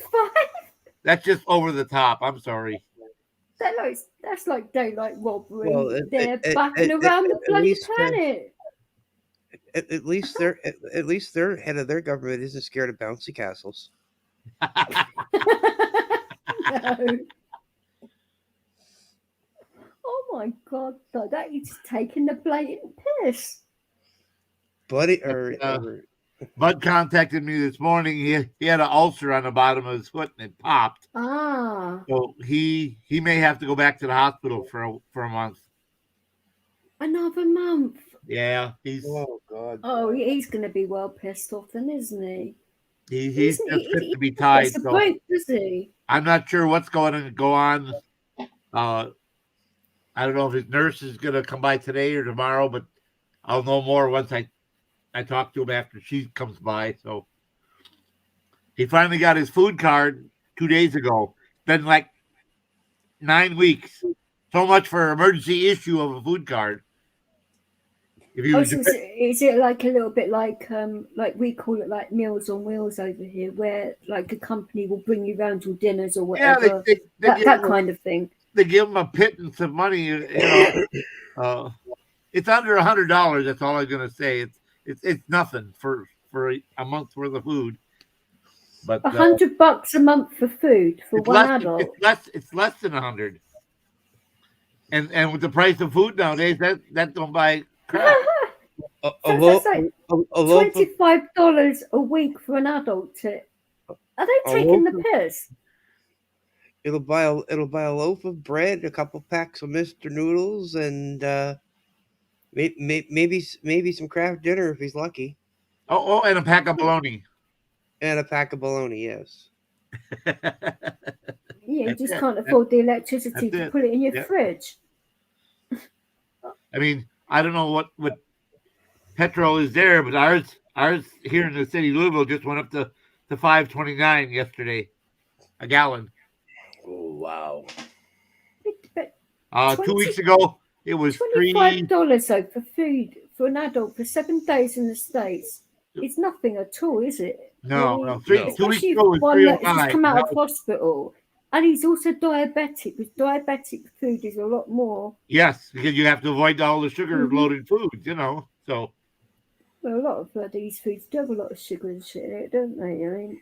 That's just over the top. I'm sorry. That's like daylight robbery. Well, they're backing around the bloody planet. At least their head of their government isn't scared of bouncy castles. No. Oh my God, that is taking the blatant piss. Buddy, Bud contacted me this morning. He had an ulcer on the bottom of his foot and it popped. So he may have to go back to the hospital for a month. Another month. Yeah, oh God. Oh, he's going to be well pissed off, then, isn't he? He's just fit to be tied. So break, is he? I'm not sure what's going to go on. I don't know if his nurse is going to come by today or tomorrow, but I'll know more once I talk to him after she comes by. So he finally got his food card 2 days ago. It's been like 9 weeks. So much for emergency issue of a food card. Is it like a little bit like we call it like Meals on Wheels over here, where like a company will bring you round your dinners or whatever, that kind of thing? They give them a pittance of money. It's under $100. That's all I'm going to say. It's nothing for a month's worth of food. But $100 a month for food for one adult. It's less than 100. And with the price of food nowadays, that don't buy crap. That's like $25 a week for an adult. Are they taking the piss? It'll buy a loaf of bread, a couple packs of Mr. Noodles, and maybe some Kraft dinner if he's lucky. Oh, and a pack of bologna. And a pack of bologna, yes. Yeah, you just can't afford the electricity to put it in your fridge. I mean, I don't know what petrol is there, but ours here in the city, Louisville, just went up to $5.29 yesterday, a gallon. Oh wow! But 2 weeks ago, it was $25 for food for an adult for 7 days in the States. It's nothing at all, is it? No. No. 2 weeks Especially ago was one that's just 309. come out That of was- hospital. And he's also diabetic, because diabetic food is a lot more. yes, because you have to avoid all the sugar-loaded foods, So Well, a lot of these foods do have a lot of sugar and shit in it, don't they? I mean,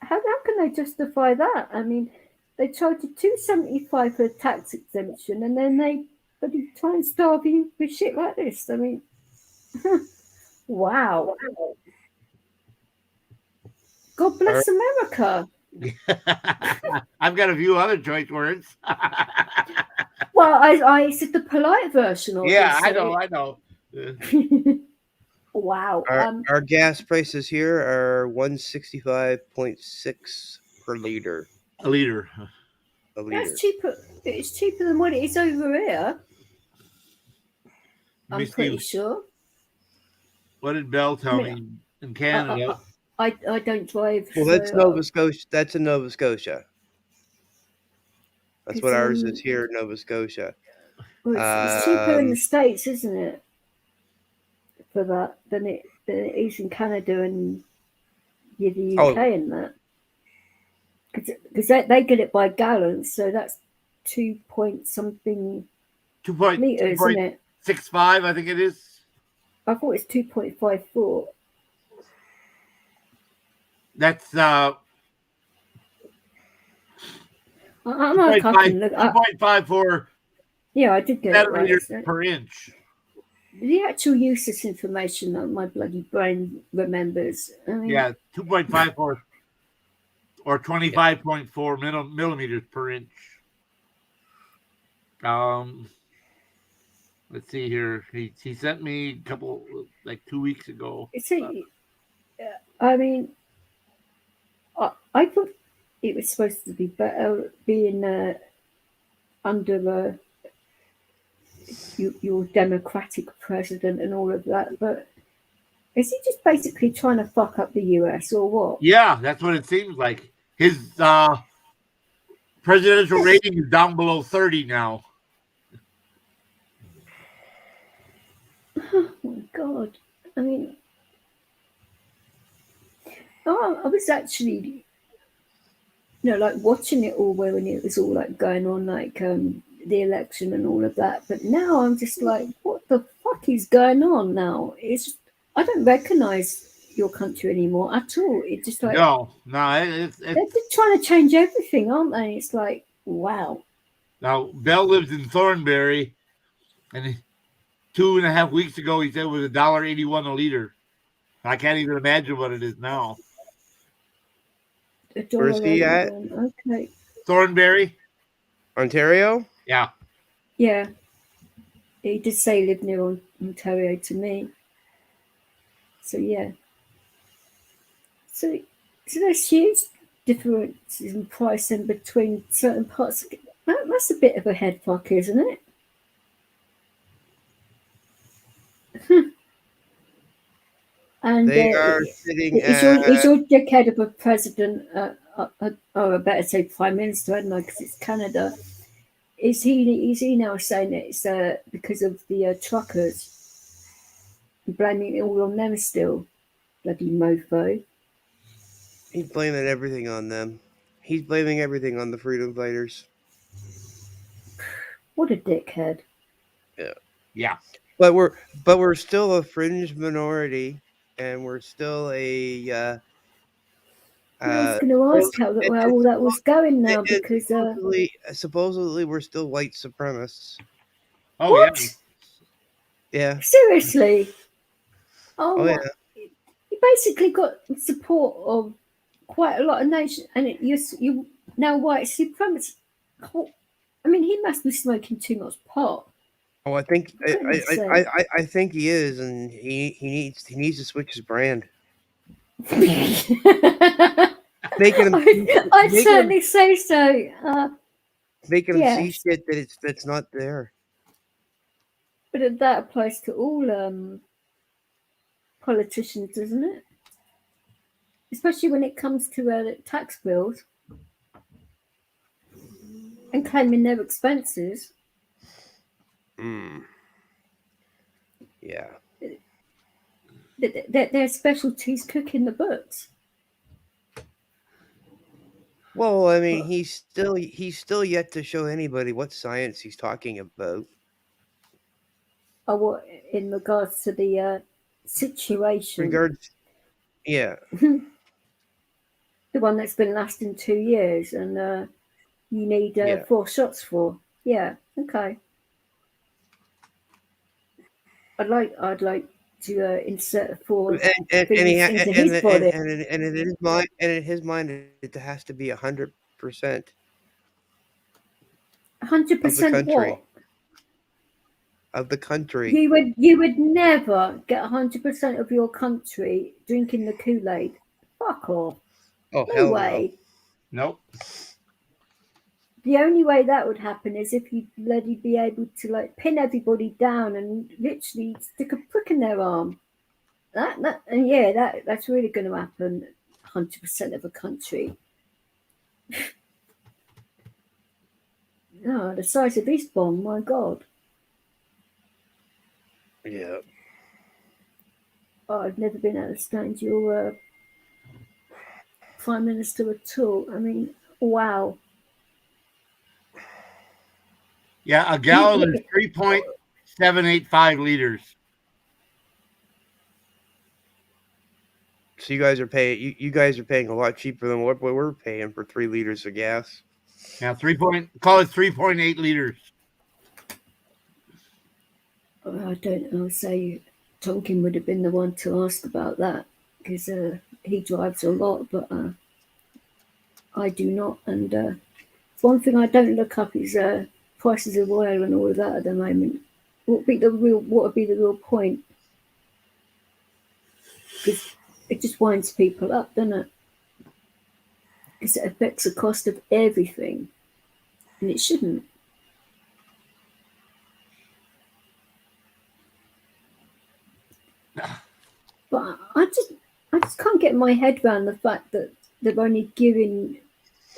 how can they justify that? I mean, they charge you $2.75 for a tax exemption, and then they try and starve you with shit like this. I mean, wow. God bless America. I've got a few other choice words. Well, I said the polite version of Yeah, this. I know. Wow. Our gas prices here are 165.6 per liter. A liter. A liter. That's cheaper. It's cheaper than what it is over here. Let me I'm pretty see. sure. What did Bell tell me in Canada? I don't drive. Well, that's Nova Scotia. That's in Nova Scotia. That's what ours is here in Nova Scotia. Well, it's cheaper in the States, isn't it? For that than it is in Canada and the UK and that. Because they get it by gallons, so that's 2 point something 2 liters, isn't it? 2.65, I think it is. I thought it's 2.54. That's I don't know if I can look. 2.54 Yeah, I did get it right. centimeters per inch. The actual use of information that my bloody brain remembers. I mean, Yeah, 2.54 or 25.4 millimeters per inch. Let's see here. He sent me a couple, like 2 weeks ago. I mean, I thought it was supposed to be better being under your democratic president and all of that, but is he just basically trying to fuck up the US or what? Yeah, that's what it seems like. His presidential rating is down below 30 now. Oh my God. I mean, I was actually, like watching it all when it was all like going on, like the election and all of that. But now I'm just like, what the fuck is going on now? I don't recognize your country anymore at all. It's just like no, they're just trying to change everything, aren't they? It's like, wow. Now Bell lives in Thornbury, and 2.5 weeks ago he said it was $1.81 a liter. I can't even imagine what it is now. Where's he at? Okay. Thornbury, Ontario. Yeah. Yeah. He did say he lived near Ontario to me. So yeah. So there's huge differences in pricing between certain parts. That's a bit of a head fuck, isn't it? And they are sitting is your dickhead of a president, or I better say prime minister, I don't know, because it's Canada. Is he now saying it's because of the truckers? Blaming it all on them still, bloody mofo. He's blaming everything on them. He's blaming everything on the freedom fighters. What a dickhead. Yeah. But we're still a fringe minority, and we're still a. I was going to ask how all that was going now, because supposedly we're still white supremacists. Oh, what? Yeah. Seriously? Oh yeah. You basically got support of quite a lot of nations, and you now white supremacist. I mean, he must be smoking too much pot. Oh, I think I think he is, and he needs to switch his brand. I'd certainly say so. Making him see shit that's not there. But that applies to all politicians, doesn't it? Especially when it comes to tax bills and claiming their expenses. Yeah. their specialty's cooking the books. Well, I mean, he's still yet to show anybody what science he's talking about. Oh, what in regards to the situation? Yeah. The one that's been lasting 2 years, and you need 4 shots for. Yeah. Okay. I'd like to insert 4 things into his body. And in his mind, it has to be 100%. 100% what? Of the country. You would never get 100% of your country drinking the Kool-Aid. Fuck off. Oh, No hell way. No. Nope. The only way that would happen is if you'd bloody be able to like pin everybody down and literally stick a prick in their arm. That's really going to happen. 100% of a country. No, the size of this bomb, my God. Yeah. Oh, I've never been able to stand your Prime Minister at all. I mean, wow. Yeah, a gallon is 3.785 liters. So you guys are paying a lot cheaper than what we're paying for 3 liters of gas. Yeah, call it 3.8 liters. I don't know. Say Tonkin would have been the one to ask about that because he drives a lot, but I do not. And one thing I don't look up is prices of oil and all of that at the moment. What would be the real point? Because it just winds people up, doesn't it? Because it affects the cost of everything, and it shouldn't. But I just can't get my head around the fact that they're only giving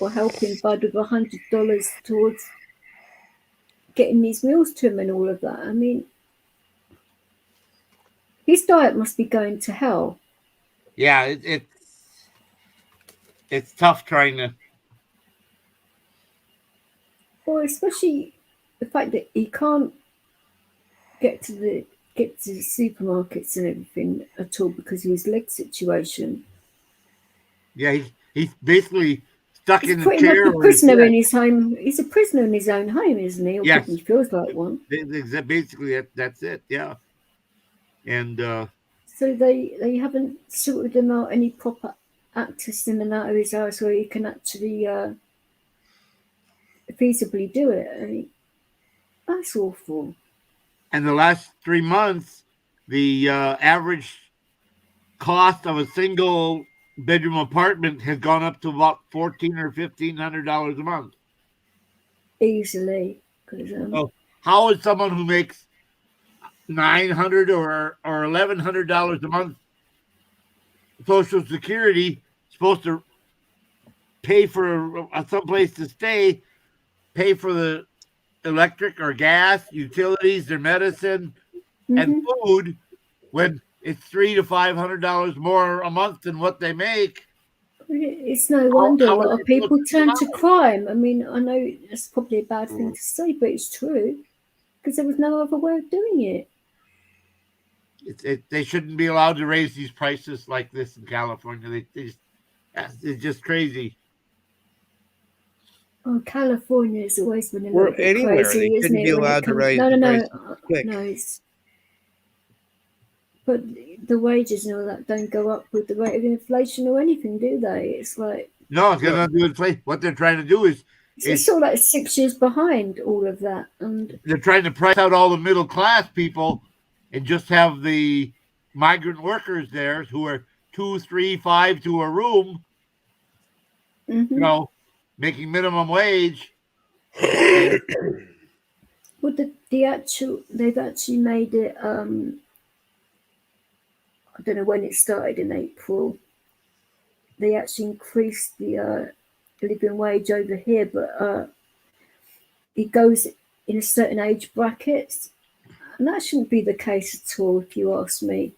or helping Bud with $100 towards getting these meals to him and all of that. I mean, his diet must be going to hell. Yeah, it's tough trying to. Well, especially the fact that he can't get to the supermarkets and everything at all because of his leg situation. Yeah, he's basically stuck in the chair. He's pretty much a prisoner in his home. He's a prisoner in his own home, isn't he? Or yes. He feels like one. Basically, that's it. Yeah. And so they haven't sorted him out any proper access in and out of his house where he can actually feasibly do it. I mean, that's awful. And the last 3 months, the average cost of a single bedroom apartment has gone up to about $1,400 or $1,500 a month. Easily. So how is someone who makes $900 or $1,100 a month Social Security supposed to pay for someplace to stay, pay for the electric or gas, utilities, their medicine, and food when it's $300 to $500 more a month than what they make? It's no wonder a lot of people turn to crime. I mean, I know it's probably a bad thing to say, but it's true because there was no other way of doing it. They shouldn't be allowed to raise these prices like this in California. It's just crazy. Oh, California has always been a little bit anywhere. crazy, They isn't shouldn't it? be allowed to raise the prices quick. But the wages and all that don't go up with the rate of inflation or anything, do they? It's like no, it's got nothing to do with inflation. What they're trying to do is it's sort of like 6 years behind all of that, and they're trying to price out all the middle class people and just have the migrant workers there who are 2, 3, 5 to a room, you know, making minimum wage. Well, they've actually made it. I don't know when it started in April. They actually increased the living wage over here, but it goes in a certain age bracket, and that shouldn't be the case at all, if you ask me.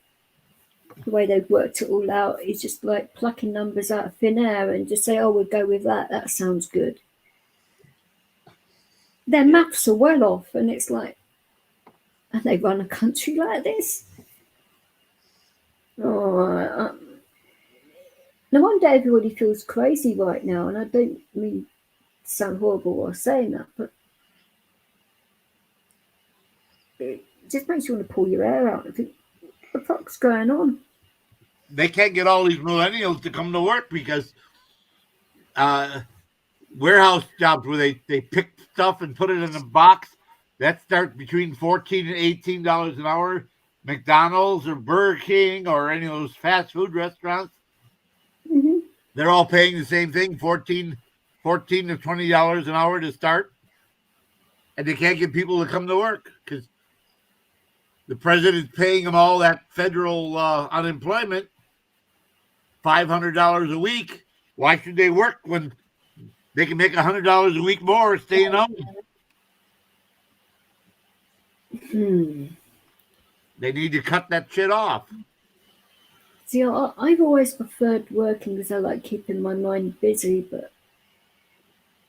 the way they've worked it all out is just like plucking numbers out of thin air and just say, oh, we'll go with that. That sounds good. Their maths are well off, and it's like, and they run a country like this? Oh, no wonder everybody feels crazy right now, and I don't mean to sound horrible while saying that, but it just makes you want to pull your hair out and think, what the fuck's going on? They can't get all these millennials to come to work because warehouse jobs where they pick stuff and put it in a box, that starts between $14 and $18 an hour. McDonald's or Burger King or any of those fast food restaurants, they're all paying the same thing, $14 to $20 an hour to start. And they can't get people to come to work because the president's paying them all that federal unemployment, $500 a week. Why should they work when they can make $100 a week more staying home? They need to cut that shit off. See, I've always preferred working because I like keeping my mind busy, but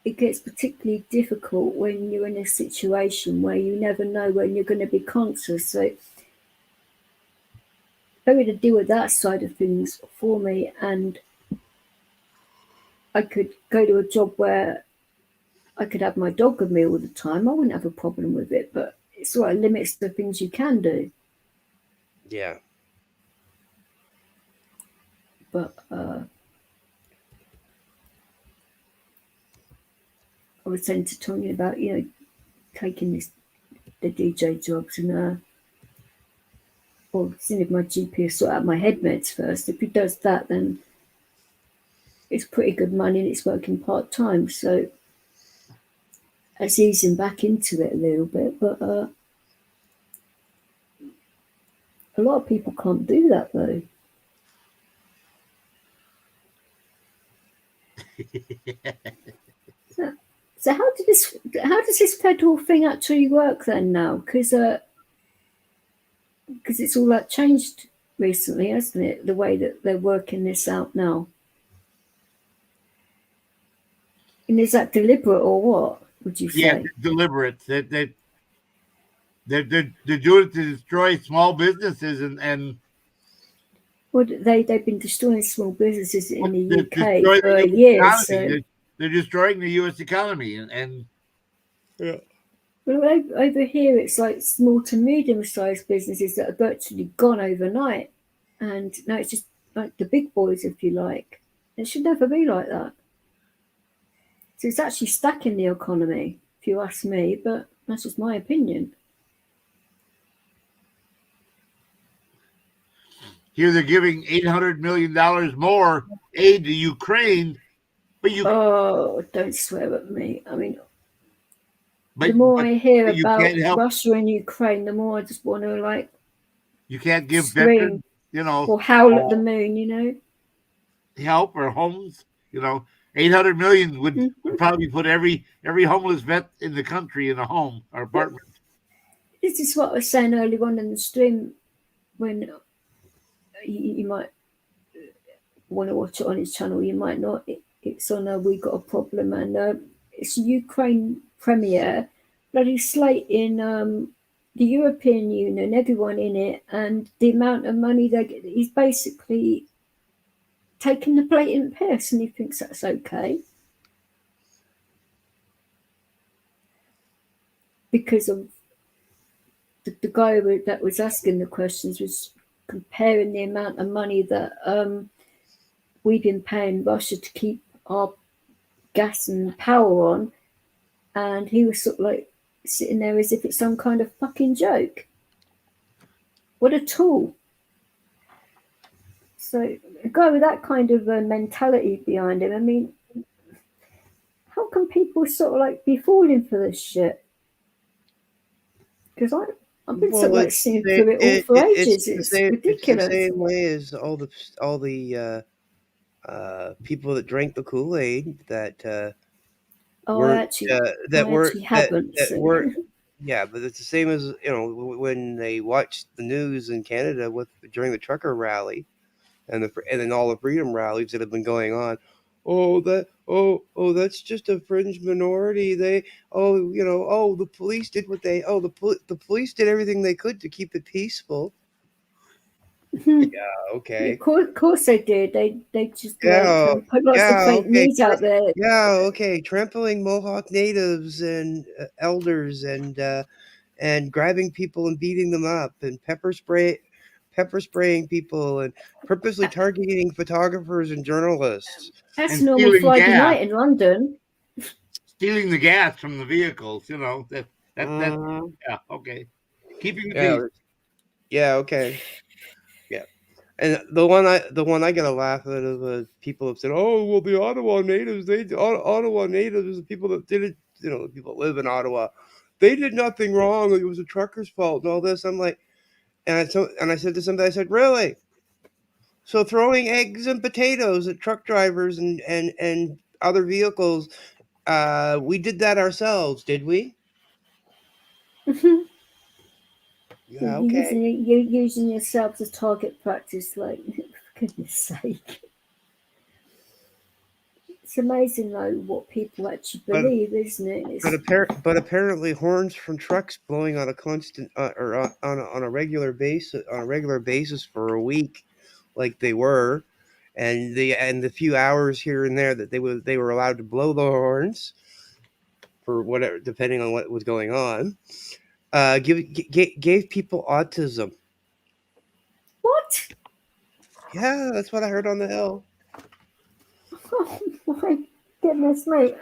it gets particularly difficult when you're in a situation where you never know when you're going to be conscious. So better to deal with that side of things for me, and I could go to a job where I could have my dog with me all the time. I wouldn't have a problem with it, but it sort of limits the things you can do. Yeah. But I was saying to Tony about, taking the DJ jobs and or seeing if my GP will sort out my head meds first. If he does that, then it's pretty good money and it's working part-time. So it's easing back into it a little bit. But a lot of people can't do that, though. So how does this federal thing actually work then now? Because it's all like changed recently, hasn't it? The way that they're working this out now. And is that deliberate or what? Would you say? Yeah, deliberate. They're doing it to destroy small businesses and. Well, they've been destroying small businesses in the UK for years. So. They're destroying the U.S. economy, and yeah. Well, over here it's like small to medium-sized businesses that are virtually gone overnight, and now it's just like the big boys, if you like. It should never be like that. So it's actually stacking the economy, if you ask me. But that's just my opinion. Here they're giving $800 million more aid to Ukraine, but don't swear at me. I mean, the more I hear about Russia and Ukraine, the more I just want to you can't give scream, veterans, or howl at the moon, help or homes, $800 million would probably put every homeless vet in the country in a home or apartment. This is what I was saying earlier on in the stream when. You might want to watch it on his channel, you might not. It's on We Got a Problem, and it's Ukraine Premier bloody slating the European Union, everyone in it, and the amount of money they get. He's basically taking the blatant piss, and he thinks that's okay because of the guy that was asking the questions was comparing the amount of money that we've been paying Russia to keep our gas and power on, and he was sort of like sitting there as if it's some kind of fucking joke. What a tool. So a guy with that kind of mentality behind him, I mean, how can people sort of like be falling for this shit? Because I've been sort of seeing through it all for ages. It's ridiculous. It's the same way as all the people that drank the Kool-Aid that weren't Yeah, but it's the same as when they watch the news in Canada during the trucker rally, and then all the freedom rallies that have been going on. That's just a fringe minority. The police did the police did everything they could to keep it peaceful. Yeah, okay. Of course they did. They just Yeah, put lots of fake okay. news out there. Yeah, okay. Trampling Mohawk natives and elders and grabbing people and beating them up and pepper spraying people and purposely targeting photographers and journalists. That's And normal stealing Friday gas. night in London. Stealing the gas from the vehicles, that Mhm. yeah, okay. Keeping the Yeah, peace. yeah, okay. Yeah. And the one I get a laugh out of people have said, "Oh, well, the Ottawa natives, Ottawa natives, the people that did it, the people that live in Ottawa, they did nothing wrong. It was the truckers' fault and all this." I'm like, and I said to somebody, I said, "Really? So throwing eggs and potatoes at truck drivers and other vehicles, we did that ourselves, did we?" Yeah, okay. You're using yourself as target practice, like, for goodness sake. It's amazing, though, what people actually believe, isn't it? But apparently, horns from trucks blowing on a constant or on a regular basis for a week, like they were, and the few hours here and there that they were allowed to blow the horns for whatever, depending on what was going on, gave people autism. What? Yeah, that's what I heard on the Hill. Oh my goodness me.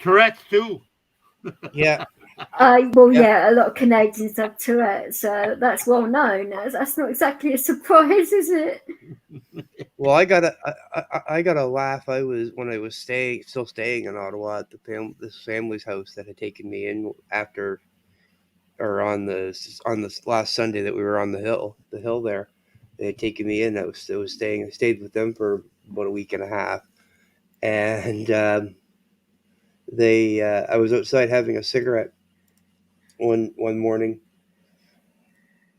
Tourette's too. Yeah. Yeah, a lot of Canadians have Tourette's, so that's well known. That's not exactly a surprise, is it? Well, I got a laugh. When I was still staying in Ottawa at this family's house that had taken me in after, or on the last Sunday that we were on the hill there. They had taken me in. I stayed with them for about a week and a half, and I was outside having a cigarette one morning,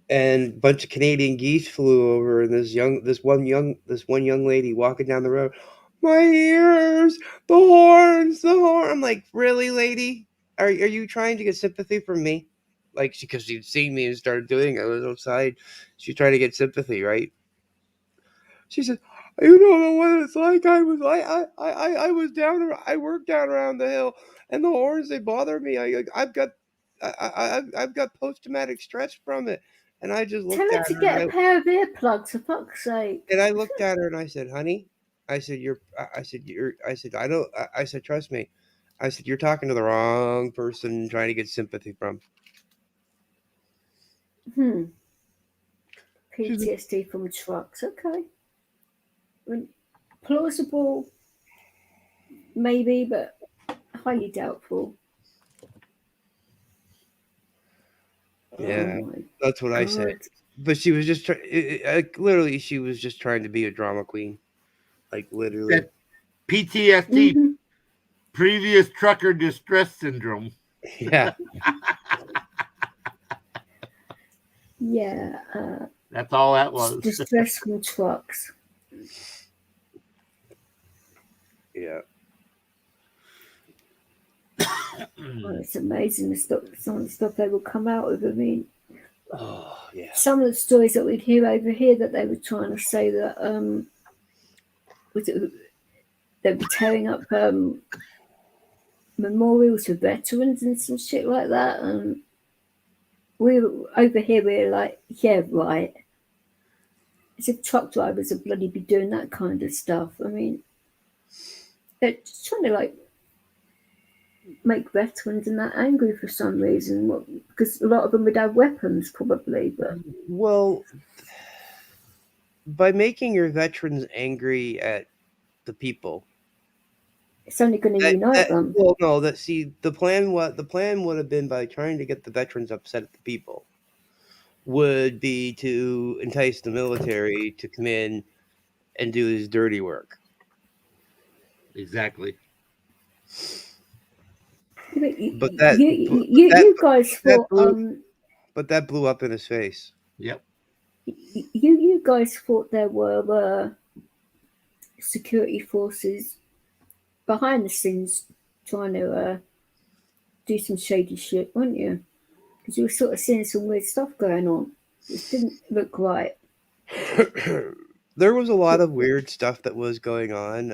and a bunch of Canadian geese flew over, and this one young lady walking down the road. My ears, the horns, the horn. I'm like, really, lady? Are you trying to get sympathy from me? Like, because she'd seen me and started doing it. I was outside. She's trying to get sympathy, right? She said, "You don't know what it's like. I was down. I worked down around the hill, and the horns, they bother me. I've got post traumatic stress from it." And I just Tell looked her at to her, get a pair of earplugs, for fuck's sake. and I looked at her and I said, "Honey," I said, I don't. I said, "Trust me." I said, "You're talking to the wrong person, trying to get sympathy from." She said, PTSD from trucks. Okay. I mean, plausible, maybe, but highly doubtful. "Yeah, Oh my that's what I God. said." But she was just literally, she was just trying to be a drama queen, like literally. That PTSD, previous trucker distress syndrome. Yeah. Yeah. That's all that was. Distress from trucks. Yeah. Oh, it's amazing some of the stuff they will come out with. I mean, Oh yeah. some of the stories that we'd hear over here that they were trying to say that they were tearing up memorials for veterans and some shit like that. And over here, we're like, yeah, right. As if truck drivers would bloody be doing that kind of stuff. I mean, they're just trying to like make veterans and that angry for some reason. Because a lot of them would have weapons, probably. But well, by making your veterans angry at the people, it's only going to unite them. Well, no, the plan would have been, by trying to get the veterans upset at the people, would be to entice the military to come in and do this dirty work. Exactly. But that you guys thought but that blew up in his face. Yep. You guys thought there were security forces behind the scenes trying to do some shady shit, weren't you? Because you were sort of seeing some weird stuff going on. It didn't look right. There was a lot of weird stuff that was going on.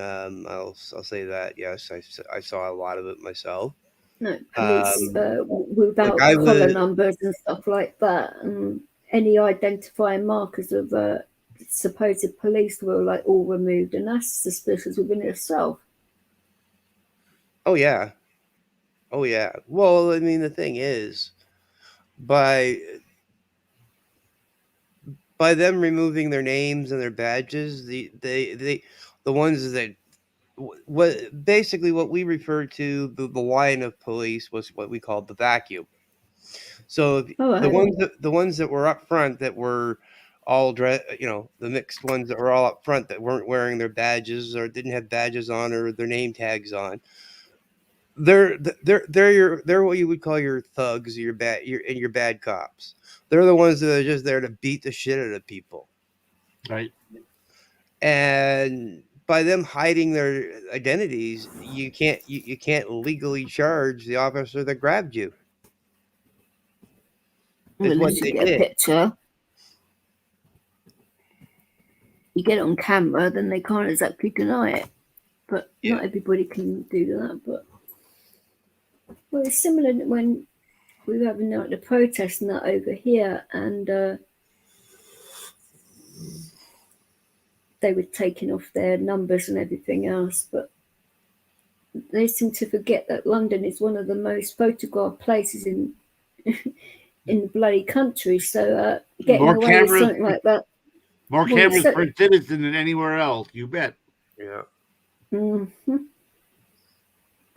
I'll say that. Yes, I saw a lot of it myself. No, police without collar numbers and stuff like that, and any identifying markers of supposed police were like all removed, and that's suspicious within itself. Oh yeah. Well, I mean, the thing is, by them removing their names and their badges, the ones that what we referred to the line of police was what we called the vacuum. So the ones that were up front that were all the mixed ones that were all up front that weren't wearing their badges or didn't have badges on or their name tags on. They're what you would call your thugs, your bad cops. They're the ones that are just there to beat the shit out of people. Right. And by them hiding their identities, you can't legally charge the officer that grabbed you. Unless you get a picture, you get it on camera, then they can't exactly deny it. But not everybody can do that. But well, it's similar when we were having like the protest and that over here, and they were taking off their numbers and everything else, but they seem to forget that London is one of the most photographed places in the bloody country. So getting more away cameras, with something like that. More cameras per citizen than anywhere else, you bet. Yeah. Mm-hmm.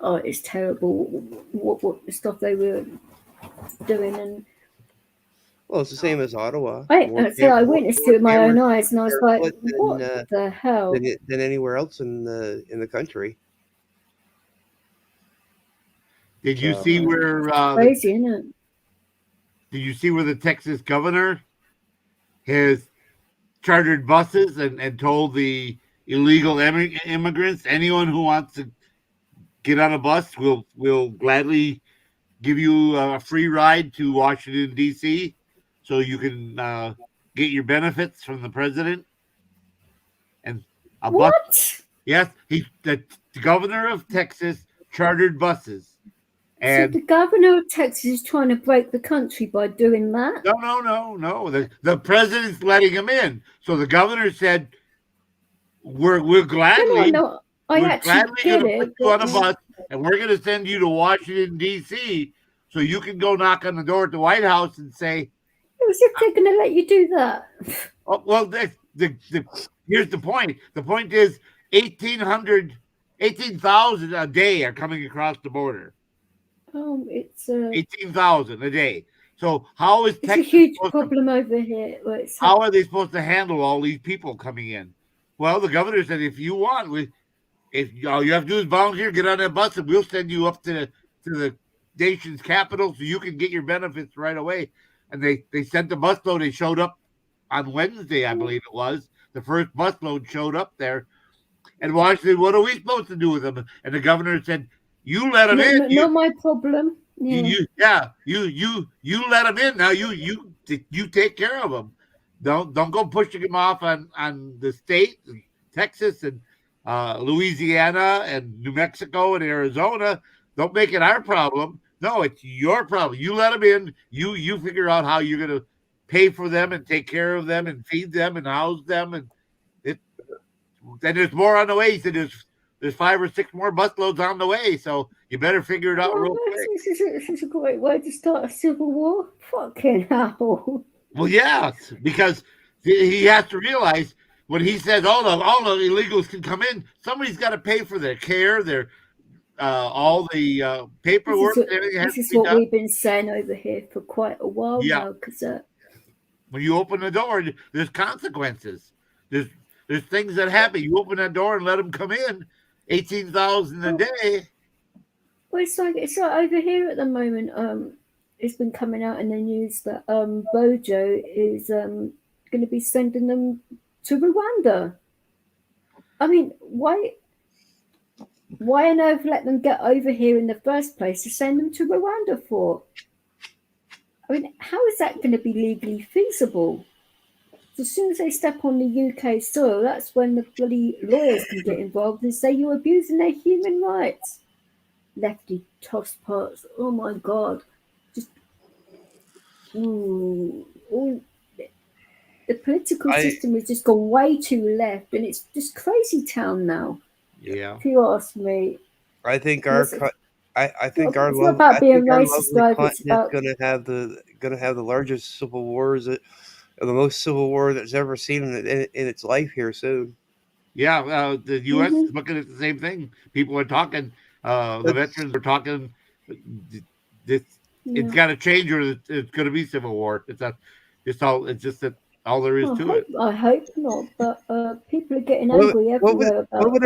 Oh, it's terrible what the stuff they were doing. And well, it's the same as Ottawa. I witnessed it with my own eyes, and I was like, "What the hell?" Than anywhere else in the country. Did you see where? Crazy, isn't it? Did you see where the Texas governor has chartered buses and told the illegal immigrants, anyone who wants to get on a bus, we'll gladly give you a free ride to Washington, D.C., so you can get your benefits from the president? And a what? Bus. Yes, the governor of Texas chartered buses. And so the governor of Texas is trying to break the country by doing that? No. The president's letting him in. So the governor said, we're gladly... No, I actually get it. Put you on a bus, and we're going to send you to Washington, D.C., so you can go knock on the door at the White House and say... As if they're going to let you do that. Oh, well, here's the point. The point is 18,000 a day are coming across the border. It's 18,000 a day. So how is Texas... It's a huge problem over here. How are they supposed to handle all these people coming in? Well, the governor said, if you want... If all you have to do is volunteer, get on that bus, and we'll send you up to the nation's capital so you can get your benefits right away. And they sent the busload. They showed up on Wednesday, I believe it was. The first busload showed up there. And Washington, what are we supposed to do with them? And the governor said, "You let them in. Not my problem." Yeah. You let them in. Now you take care of them. Don't go pushing them off on the state, Texas and Louisiana and New Mexico and Arizona. Don't make it our problem. No, it's your problem. You let them in. You figure out how you're going to pay for them and take care of them and feed them and house them. And then there's more on the way. He said there's 5 or 6 more busloads on the way. So you better figure it out real quick. This is a great way to start a civil war. Fucking hell. Well, yeah, because he has to realize when he says all the illegals can come in, somebody's got to pay for their care, their all the paperwork. This is what we've been saying over here for quite a while now. Because when you open the door, there's consequences. There's things that happen. You open that door and let them come in. 18,000 a day. Well, it's like over here at the moment. It's been coming out in the news that Bojo is going to be sending them to Rwanda. I mean, why on earth let them get over here in the first place to send them to Rwanda for? I mean, how is that going to be legally feasible? So as soon as they step on the UK soil, that's when the bloody lawyers can get involved and say you're abusing their human rights. Lefty toss pots. Oh my God. Just all the political system has just gone way too left, and it's just crazy town now. Yeah. If you ask me, I think our it's not about being racist, guys. It's about gonna have the largest civil wars, the most civil war that's ever seen in its life here soon. Yeah, the U.S. is looking at the same thing. People are talking. The veterans are talking. It's got to change, or it's going to be civil war. It's just that all there is to it. I hope not, but people are getting angry everywhere about. What would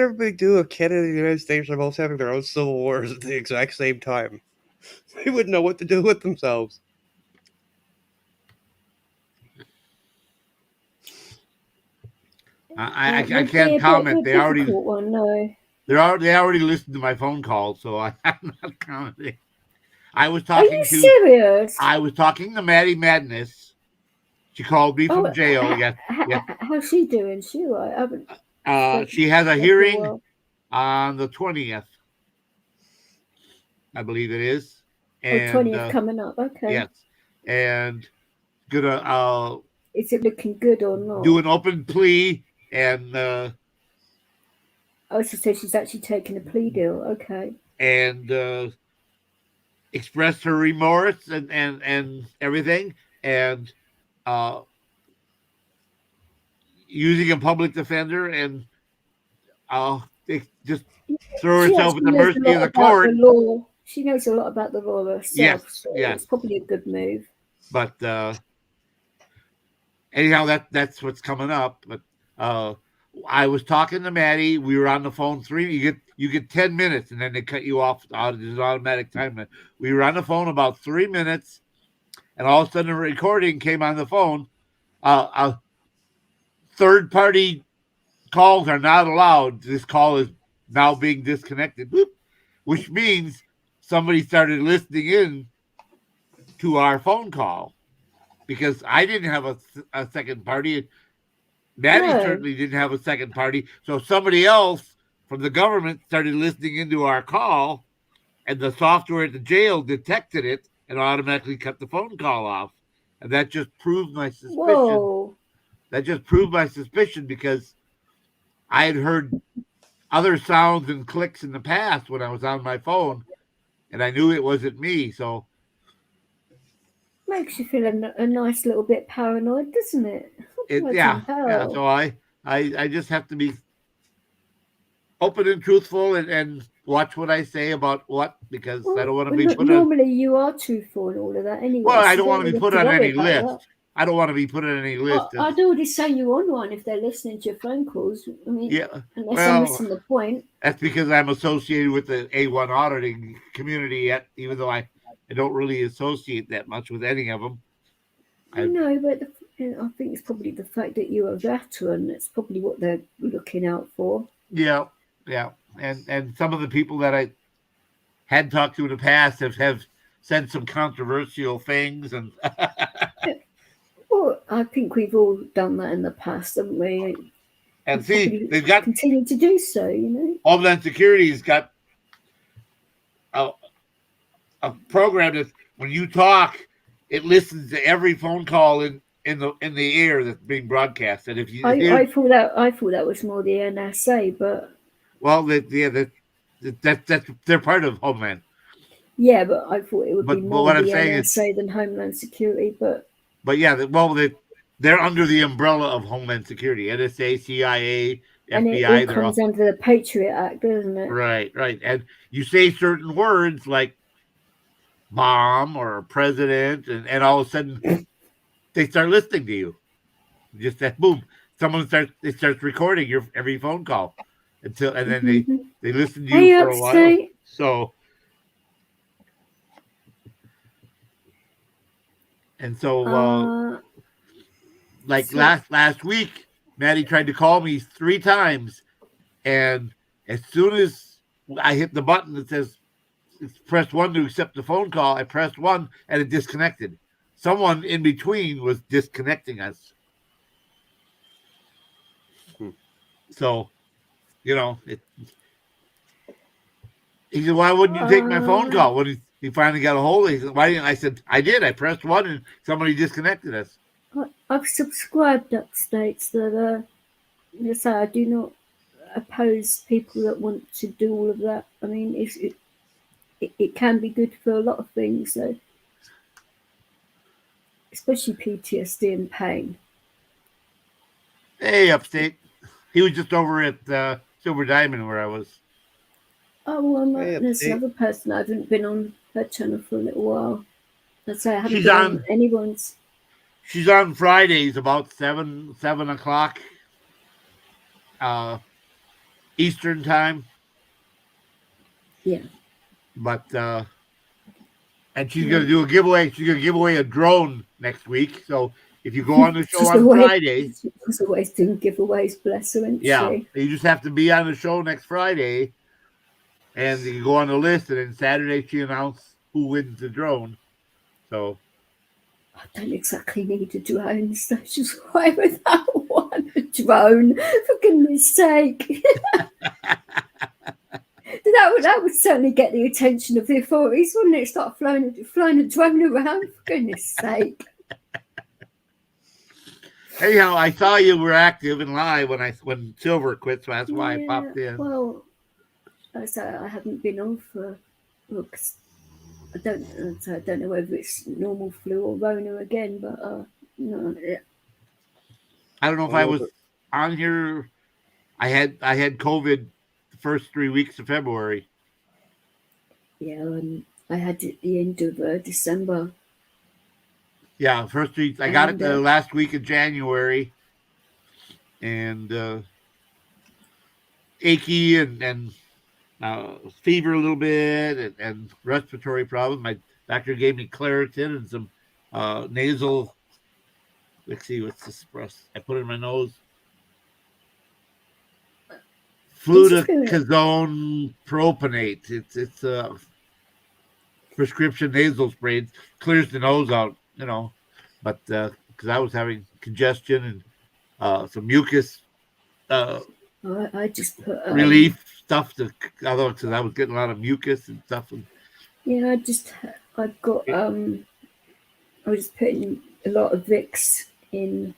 everybody do if Canada and the United States are both having their own civil wars at the exact same time? They wouldn't know what to do with themselves. I can't comment. They already listened to my phone call, so I'm not commenting. I was talking Are you serious? I was talking to Maddie Madness. She called me from jail. Yeah. How's she doing? She right? I haven't. She has a hearing on the 20th, I believe it is. And 20th coming up. Okay. Yes, and gonna. Is it looking good or not? Do an open plea and. Oh, so she's actually taking a plea deal. Okay. And expressed her remorse and everything, and using a public defender, and just throw herself at the mercy of the court. She knows a lot about the law herself. Yes, so it's probably a good move. But anyhow, that's what's coming up. But I was talking to Maddie. We were on the phone you get 10 minutes, and then they cut you off. There's an automatic timer. We were on the phone about 3 minutes, and all of a sudden a recording came on the phone. Third-party calls are not allowed. This call is now being disconnected, which means somebody started listening in to our phone call, because I didn't have a second party. Maddie certainly didn't have a second party. So somebody else from the government started listening into our call, and the software at the jail detected it and automatically cut the phone call off. And that just proved my suspicion. Whoa. That just proved my suspicion, because I had heard other sounds and clicks in the past when I was on my phone, and I knew it wasn't me. So makes you feel a nice little bit paranoid, doesn't it? Yeah. So I just have to be open and truthful and watch what I say about what, because I don't want to be put normally you are truthful and all of that anyway. Well, I don't want to be put on any list. I don't want to be put on any list. I'd already say you're on one if they're listening to your phone calls. I mean, unless I'm missing the point. That's because I'm associated with the A1 auditing community, even though I don't really associate that much with any of them. I know, but I think it's probably the fact that you're a veteran. That's probably what they're looking out for. Yeah. And some of the people that I had talked to in the past have said some controversial things. And well, I think we've all done that in the past, haven't we? And see, they've got continue to do so. You know, Homeland Security's got a program that when you talk, it listens to every phone call in the air that's being broadcast. And if you, I thought that was more the NSA, but they're part of Homeland. Yeah, but I thought it would be more the NSA than Homeland Security. But they're under the umbrella of Homeland Security, NSA, CIA, FBI. And it all comes under the Patriot Act, doesn't it? Right. And you say certain words like mom or president, and all of a sudden they start listening to you. Just that boom, someone starts recording your every phone call and then they listen to you for a while. So like So- last week, Maddie tried to call me 3 times, and as soon as I hit the button that says press 1 to accept the phone call, I pressed 1 and it disconnected. Someone in between was disconnecting us. So, he said, "Why wouldn't you take my phone call?" When he finally got a hold of it, he said, "Why didn't I?" said, "I did. I pressed 1 and somebody disconnected us." I've subscribed updates that say I do not oppose people that want to do all of that. I mean, it can be good for a lot of things, so especially PTSD and pain. Hey, Upstate. He was just over at Silver Diamond where I was. Oh, well, Hey, there's Upstate. another person I haven't been on her channel for a little while. I'd say I haven't She's been on- on anyone's. She's on Fridays about 7 o'clock Eastern time. Yeah. But and she's gonna do a giveaway. She's gonna give away a drone next week. So if you go on the show on Friday, She's always doing giveaways, bless her, isn't she? you just have to be on the show next Friday, and you can go on the list. And then Saturday she announced who wins the drone. So I don't exactly need a drone, so she's right without one. A drone, for goodness sake. That would certainly get the attention of the authorities, wouldn't it? Start flying a drone around, for goodness sake. anyhow, I saw you were active and live when Silver quit, so that's why I popped in. Well, I haven't been on for. Look, I don't know whether it's normal flu or Rona again, but no. I don't know if I was on here. I had COVID the first 3 weeks of February. Yeah, I had it at the end of December. Yeah, first week. I got it the last week of January, and achy and fever a little bit and respiratory problem. My doctor gave me Claritin and some nasal. Let's see, what's this breast? I put it in my nose. Fluticasone propionate. It's a prescription nasal spray. It clears the nose out, but because I was having congestion and some mucus I just put relief stuff because I was getting a lot of mucus and stuff. Yeah, I've got I was putting a lot of Vicks in.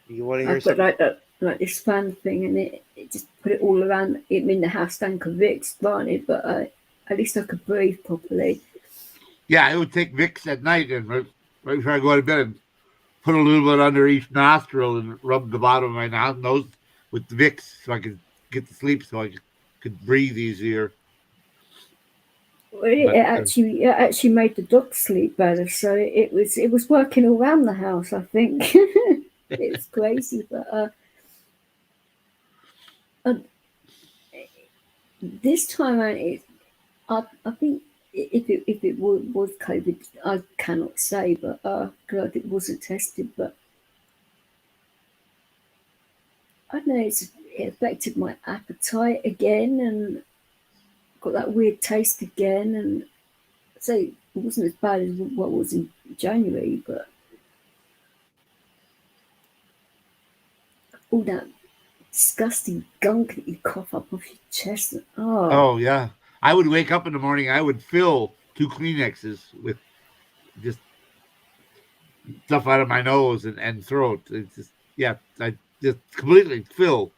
You want to hear I've got something? like this fan thing, and it just put it all around. I mean, the house stank of Vicks, granted, but at least I could breathe properly. Yeah, I would take Vicks at night and right before I go to bed and put a little bit under each nostril and rub the bottom of my nose with the Vicks so I could get to sleep so I could breathe easier. Well, it actually made the dog sleep better, so it was working around the house, I think. It's crazy, but this time I think if it was COVID, I cannot say, but because it wasn't tested, but I don't know, it affected my appetite again, and got that weird taste again, and so it wasn't as bad as what was in January, but all that disgusting gunk that you cough up off your chest. Oh yeah, I would wake up in the morning. I would fill 2 Kleenexes with just stuff out of my nose and throat. It's just I just completely fill.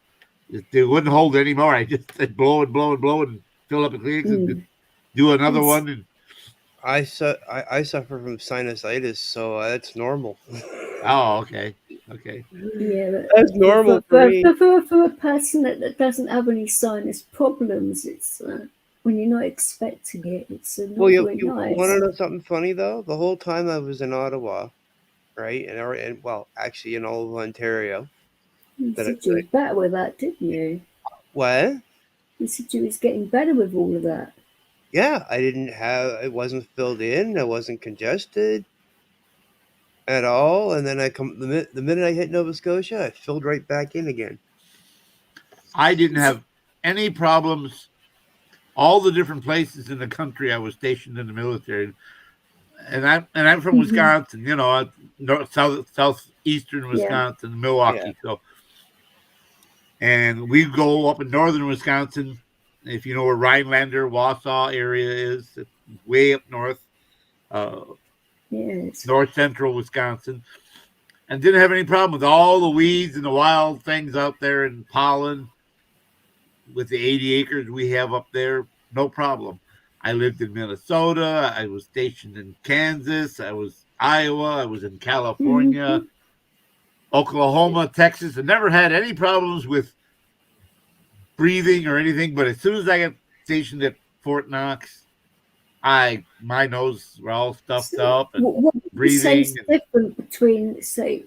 They wouldn't hold anymore. I'd blow and fill up a Kleenex and do another one. And I suffer from sinusitis, so that's normal. oh, okay. Yeah, That's normal for me. For a person that doesn't have any sinus problems, it's when you're not expecting it, it's not very nice. Want to know something funny though? The whole time I was in Ottawa, right, and well, actually in all of Ontario. You said you were better with that, didn't you? What? You said you was getting better with all of that. Yeah, it wasn't filled in. I wasn't congested at all. And then the minute I hit Nova Scotia, I filled right back in again. I didn't have any problems. All the different places in the country I was stationed in the military, and I'm from Wisconsin, you know, southeastern Wisconsin, Milwaukee. Yeah. So, and we go up in northern Wisconsin. If you know where Rhinelander, Wausau area is, it's way up north, Yes. north central Wisconsin, and didn't have any problem with all the weeds and the wild things out there and pollen. With the 80 acres we have up there, no problem. I lived in Minnesota. I was stationed in Kansas. I was Iowa. I was in California, Oklahoma, Texas. I never had any problems with breathing or anything. But as soon as I got stationed at Fort Knox, my nose were all stuffed up and what breathing. What's different between, say,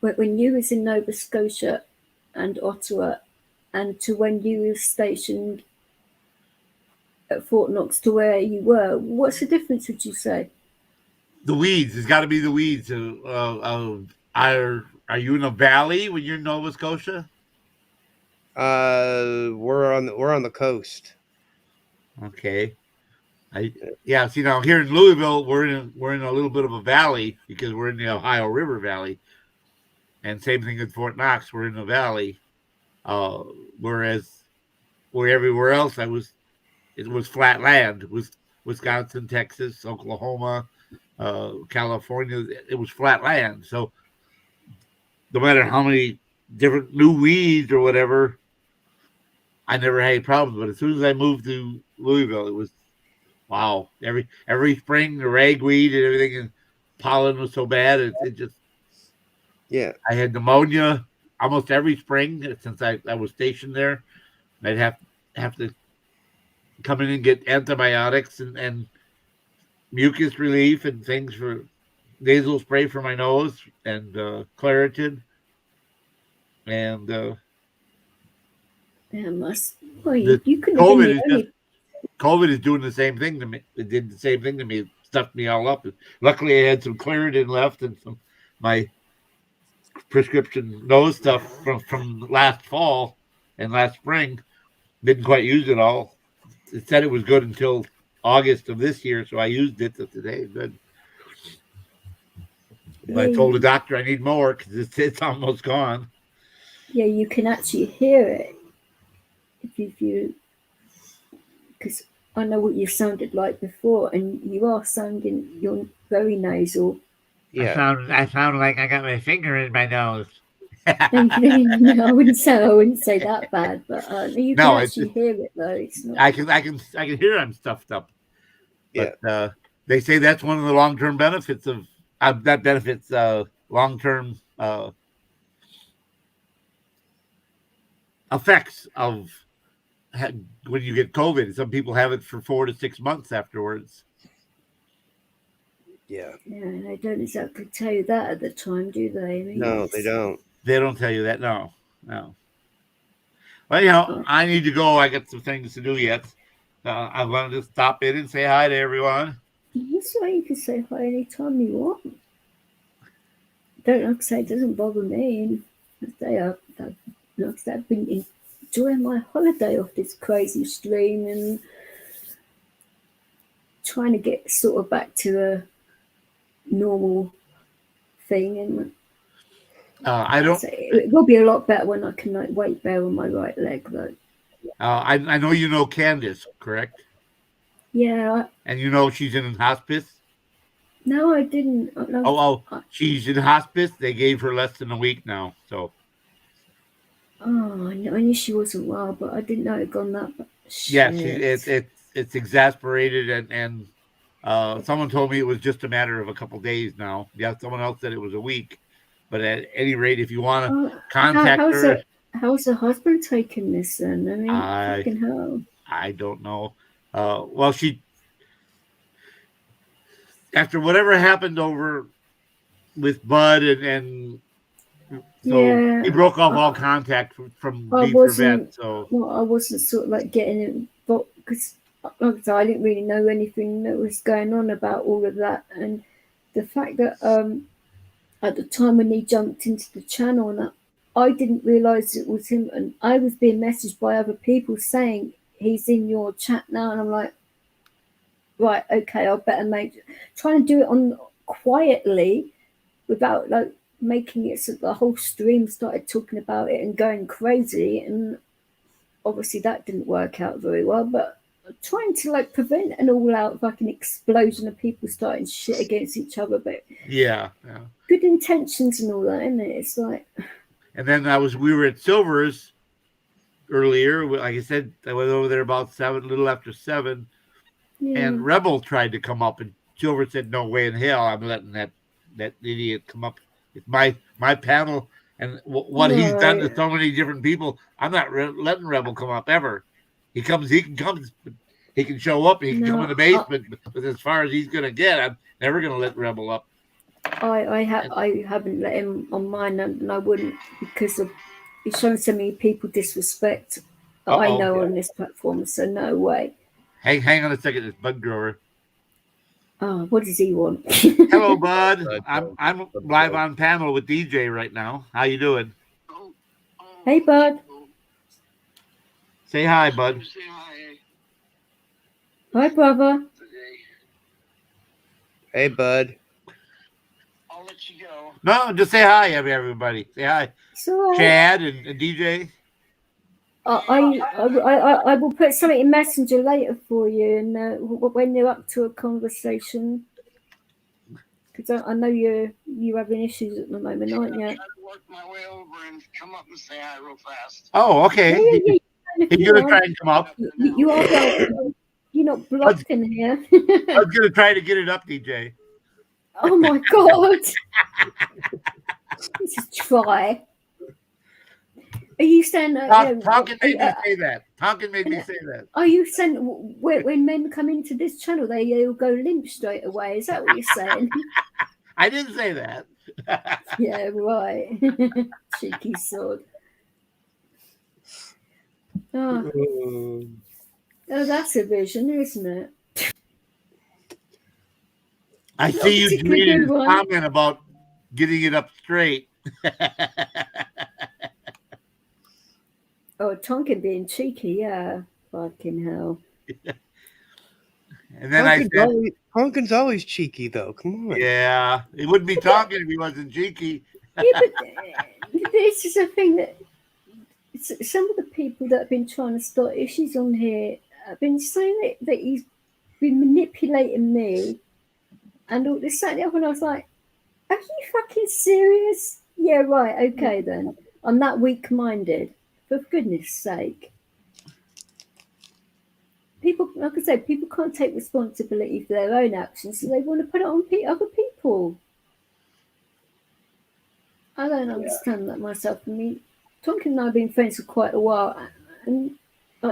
when you was in Nova Scotia and Ottawa, and to when you were stationed at Fort Knox to where you were? What's the difference, would you say? The weeds. It's got to be the weeds. Are you in a valley when you're in Nova Scotia? We're on the coast. Okay. See, now here in Louisville, we're in a little bit of a valley because we're in the Ohio River Valley, and same thing at Fort Knox, we're in the valley. Whereas where everywhere else it was flat land. It was Wisconsin, Texas, Oklahoma, California. It was flat land. So no matter how many different new weeds or whatever, I never had any problems. But as soon as I moved to Louisville, it was wow. Every spring, the ragweed and everything, and pollen was so bad. It just I had pneumonia almost every spring since I was stationed there. I'd have to come in and get antibiotics and mucus relief and things for nasal spray for my nose and Claritin. And you couldn't have been COVID is doing the same thing to me. It did the same thing to me. It stuffed me all up. Luckily, I had some Claritin left and some my prescription nose stuff from last fall and last spring. Didn't quite use it all. It said it was good until August of this year, so I used it today. Good. But I told the doctor I need more because it's almost gone. Yeah, you can actually hear it if you, because I know what you sounded like before, and you're very nasal. Yeah, I sound like I got my finger in my nose. No, I wouldn't say that bad, but you can actually hear it though. It's not. I can hear I'm stuffed up. But they say that's one of the long-term benefits of that benefits long-term effects of when you get COVID. Some people have it for 4 to 6 months afterwards. Yeah, and they don't exactly tell you that at the time, do they? No, they don't. They don't tell you that. No. Well, I need to go. I got some things to do yet. I wanted to stop in and say hi to everyone. That's why you can say hi anytime you want. Don't like I say, it doesn't bother me. I've been enjoying my holiday off this crazy stream and trying to get sort of back to a normal thing. And it will be a lot better when I can weight bear on my right leg, though. I know you know Candace, correct? Yeah. And you know she's in hospice? No, I didn't. She's in hospice. They gave her less than a week now. So. Oh, I knew she wasn't well, but I didn't know it had gone that bad. Yes, it's exasperated, and someone told me it was just a matter of a couple of days now. Yeah, someone else said it was a week. But at any rate, if you want to contact her. How's her husband taking this then? I mean, fucking hell. I don't know. Well, after whatever happened over with Bud and So he broke off all contact from I V for Vet. I wasn't sort of like getting involved because I didn't really know anything that was going on about all of that, and the fact that at the time when he jumped into the channel and that, I didn't realise it was him, and I was being messaged by other people saying he's in your chat now, and I'm like, right, okay, I better trying to do it on quietly without like making it so the whole stream started talking about it and going crazy, and obviously that didn't work out very well, but trying to like prevent an all-out fucking explosion of people starting shit against each other, but yeah. good intentions and all that, isn't it? It's like, and then we were at Silver's earlier. Like I said, I went over there about 7, a little after 7, and Rebel tried to come up, and Silver said, "No way in hell, I'm letting that idiot come up. It's my panel, and what he's done to so many different people. I'm not letting Rebel come up ever. He can show up, he can come in the basement, but as far as he's gonna get, I'm never gonna let Rebel up." I haven't let him on mine, and I wouldn't, because he's shown so many people disrespect that I know on this platform, so no way. Hang on a second, it's Bud Grower. Oh, what does he want? Hello, Bud. I'm live on panel with DJ right now. How you doing? Hey, Bud. Say hi, Bud. Hi, brother. Hey, Bud. I'll let you go. No, just say hi, everybody. Say hi, Chad and DJ. I will put something in Messenger later for you, and when you're up to a conversation, because I know you're having issues at the moment, aren't you? I'm trying to work my way over and come up and say hi real fast. Oh, okay. Yeah, he's gonna try and come up. You are welcome. You're not blocked in here. I was gonna try to get it up, DJ. Oh my god! Let's just try. Are you saying Tonkin made me say that? Tonkin made me say that. Are you saying when men come into this channel, they all go limp straight away? Is that what you're saying? I didn't say that. Yeah, right. Cheeky sod. Oh, that's a vision, isn't it? I see you tweeted a comment about getting it up straight. Oh, Tonkin being cheeky, yeah. Fucking hell. And then I said, Tonkin's always cheeky, though. Come on. Yeah, it wouldn't be Tonkin if he wasn't cheeky. Yeah, but this is a thing that some of the people that have been trying to start issues on here have been saying that he's been manipulating me and all this and the other, and I was like, are you fucking serious? Yeah, right, okay then. I'm that weak-minded. For goodness sake. People, like I said, people can't take responsibility for their own actions, so they want to put it on other people. I don't understand that myself. I mean, Tonkin and I have been friends for quite a while, and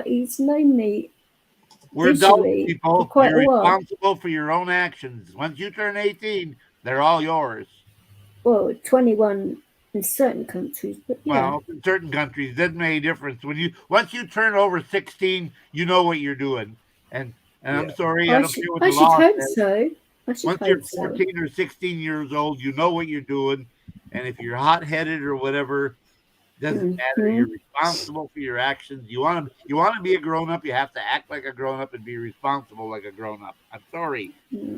he's known me. We're adult people. You're responsible for your own actions. Once you turn 18, they're all yours. Well, 21 in certain countries, but yeah. Well, in certain countries, doesn't make any difference. Once you turn over 16, you know what you're doing. And I'm sorry, I don't care what the law says. Once you're 14 or 16 years old, you know what you're doing. And if you're hot-headed or whatever, doesn't matter. You're responsible for your actions. You want to be a grown-up, you have to act like a grown-up and be responsible like a grown-up. I'm sorry. Yeah.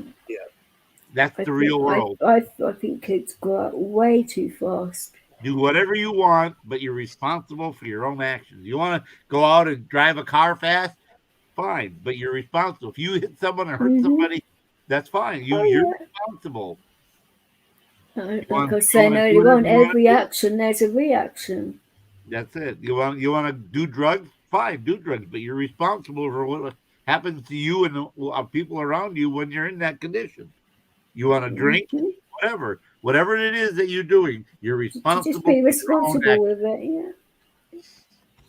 That's the real world. I think kids grow up way too fast. Do whatever you want, but you're responsible for your own actions. You want to go out and drive a car fast? Fine, but you're responsible. If you hit someone or hurt somebody, that's fine. You're responsible. Like I was saying earlier on, every action, there's a reaction. That's it. You want to do drugs? Fine, do drugs, but you're responsible for what happens to you and people around you when you're in that condition. You want to drink? Whatever it is that you're doing, you're responsible. Just be responsible with it, yeah.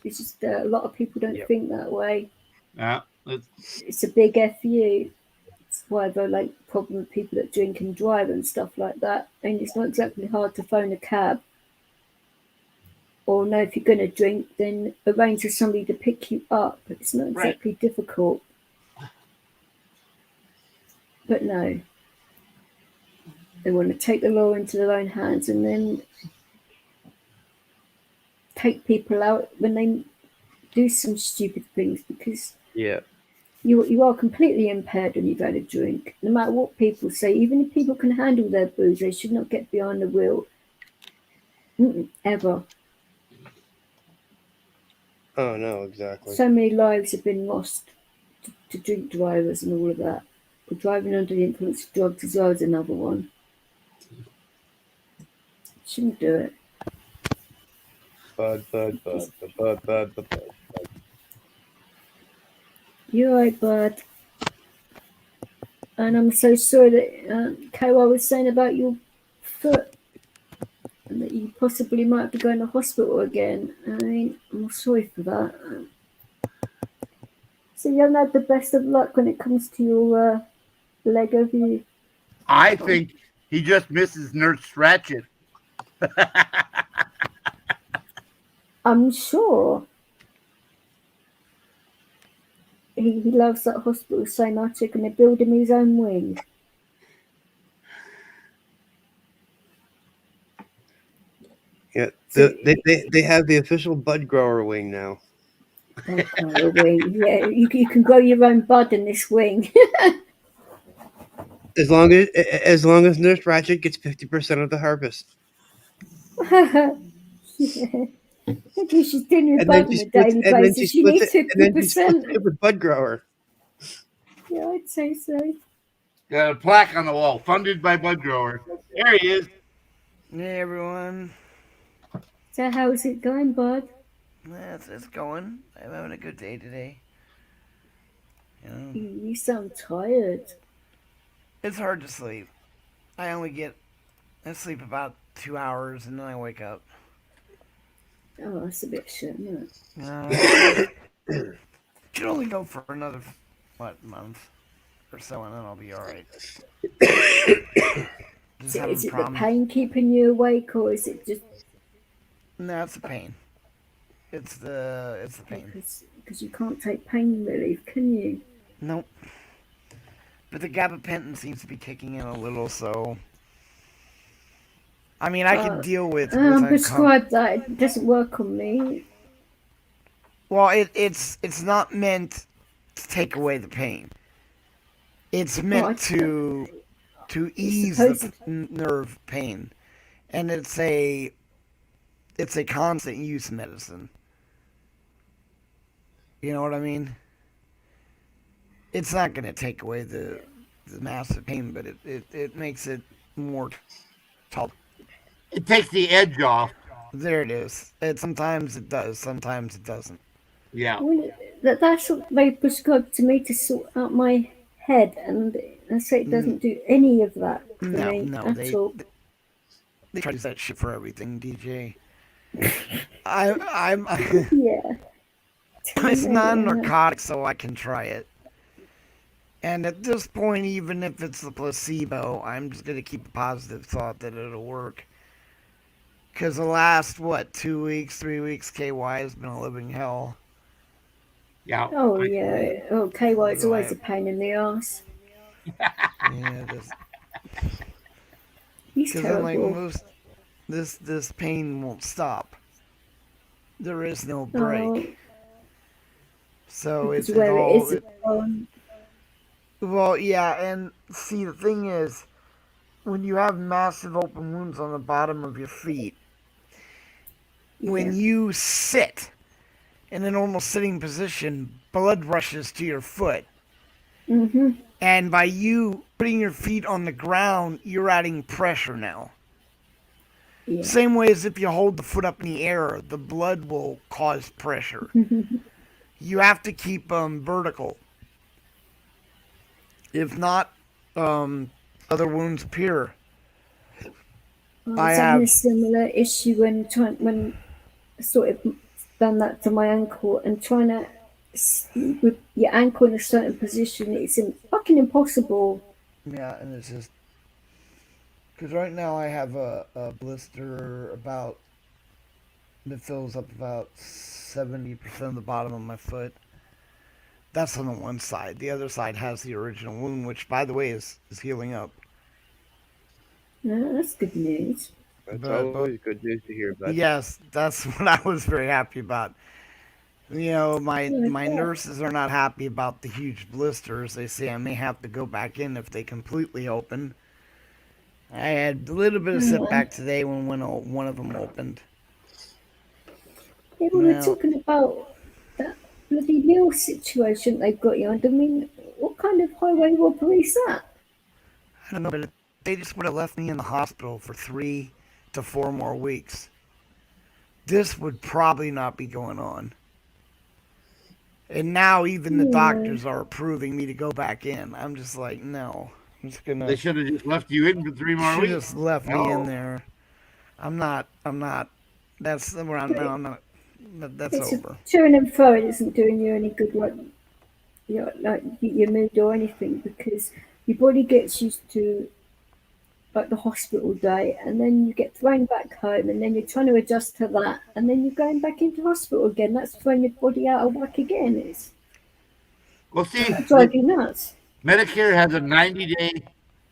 It's just a lot of people don't think that way. It's a big FU. It's why they're like problem with people that drink and drive and stuff like that. And it's not exactly hard to phone a cab. or no, if you're going to drink, then arrange for somebody to pick you up. It's not Right. exactly difficult. But no, they want to take the law into their own hands and then take people out when they do some stupid things, because Yeah. you are completely impaired when you've had a drink. No matter what people say, even if people can handle their booze, they should not get behind the wheel. Ever. Oh no, exactly. So many lives have been lost to drink drivers and all of that. Or driving under the influence of drugs as well is another one. Shouldn't do it. Bud. You're right, bud. And I'm so sorry that Kayla was saying about your foot and that you possibly might have to go in the hospital again. I mean, I'm sorry for that. So you haven't had the best of luck when it comes to your leg, have you? I think he just misses Nurse Ratchet. I'm sure. He loves that hospital so much they're going to build him his own wing. Yeah, So, they have the official bud grower wing now. bud grower wing. Yeah, you can grow your own bud in this wing. As long as Nurse Ratchet gets 50% of the harvest, Yeah. Maybe she's doing your bud on a daily basis. She needs 50%. it with bud grower. Yeah, I'd say so. Got a plaque on the wall, funded by Bud Grower. There he is. Hey everyone. So how's it going, bud? It's going. I'm having a good day today. You know, You sound tired. it's hard to sleep. I sleep about 2 hours and then I wake up. Oh, that's a bit shit, isn't it? Should only go for another month or so, and then I'll be all right. Is it the pain keeping you awake, or is it just? No, it's the pain. It's the pain. Because you can't take pain relief, can you? Nope. But the gabapentin seems to be kicking in a little, so. I mean, I can deal with. I'm prescribed that. It doesn't work on me. Well, it's not meant to take away the pain. It's meant to ease the nerve pain, and it's a constant use medicine. You know what I mean? It's not going to take away the massive pain, but it makes it more tolerable. It takes the edge off. There it is. Sometimes it does, sometimes it doesn't. Yeah. Well, that's what they prescribed to me to sort out my head, and I say it doesn't do any of that for me at all. They try to use that shit for everything, DJ. I'm yeah. It's non-narcotic, so I can try it. And at this point, even if it's the placebo, I'm just going to keep a positive thought that it'll work. Because the last, 2 weeks, 3 weeks, KY has been a living hell. Yeah. Oh, yeah. Oh, KY is always a pain in the ass. Yeah, he's terrible. Like this pain won't stop. There is no break. So it's where all, it is. Well, yeah, and see, the thing is, when you have massive open wounds on the bottom of your feet, when you sit in a normal sitting position, blood rushes to your foot. Mm-hmm. And by you putting your feet on the ground, you're adding pressure now. Yeah. Same way as if you hold the foot up in the air, the blood will cause pressure. You have to keep them vertical. If not, other wounds appear. I was having a similar issue when I sort of done that to my ankle, and trying to with your ankle in a certain position, it's fucking impossible. Yeah, and it's just because right now I have a blister about It fills up about 70% of the bottom of my foot. That's on the one side. The other side has the original wound, which, by the way, is healing up. No, that's good news. That's But always good news to hear, bud. yes, that's what I was very happy about. You know, my Okay. nurses are not happy about the huge blisters. They say I may have to go back in if they completely open. I had a little bit of setback today when one of them opened. Yeah, we were Now, talking about that bloody meal situation they've got you under. I mean, what kind of highway robbery is that? I don't know, but if they just would have left me in the hospital for 3 to 4 more weeks, this would probably not be going on. And now even the Yeah. doctors are approving me to go back in. I'm just like, no. I'm just gonna. They should have just left you in for 3 more Should weeks. just left me No. in there. I'm not. That's where I'm. No, I'm not. That's It's over. chewing and throwing isn't doing you any good, like your mood or anything, because your body gets used to like the hospital day, and then you get thrown back home, and then you're trying to adjust to that, and then you're going back into hospital again. That's throwing your body out of whack again. Well, see, That'll drive you nuts. Medicare has a 90-day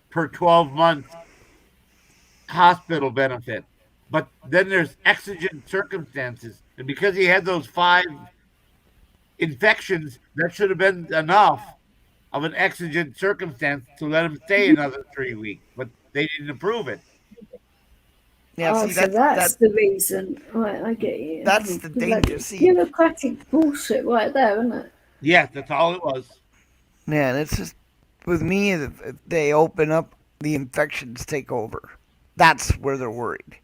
per 12-month hospital benefit. But then there's exigent circumstances. And because he had those 5 infections, that should have been enough of an exigent circumstance to let him stay another 3 weeks. But they didn't approve it. Yeah. Oh, See, so that's that. the reason. Right, I get you. That's the Like, danger. See. bureaucratic bullshit right there, isn't it? Yes, that's all it was. Yeah, and it's just with me. If they open up, the infections take over. That's where they're worried.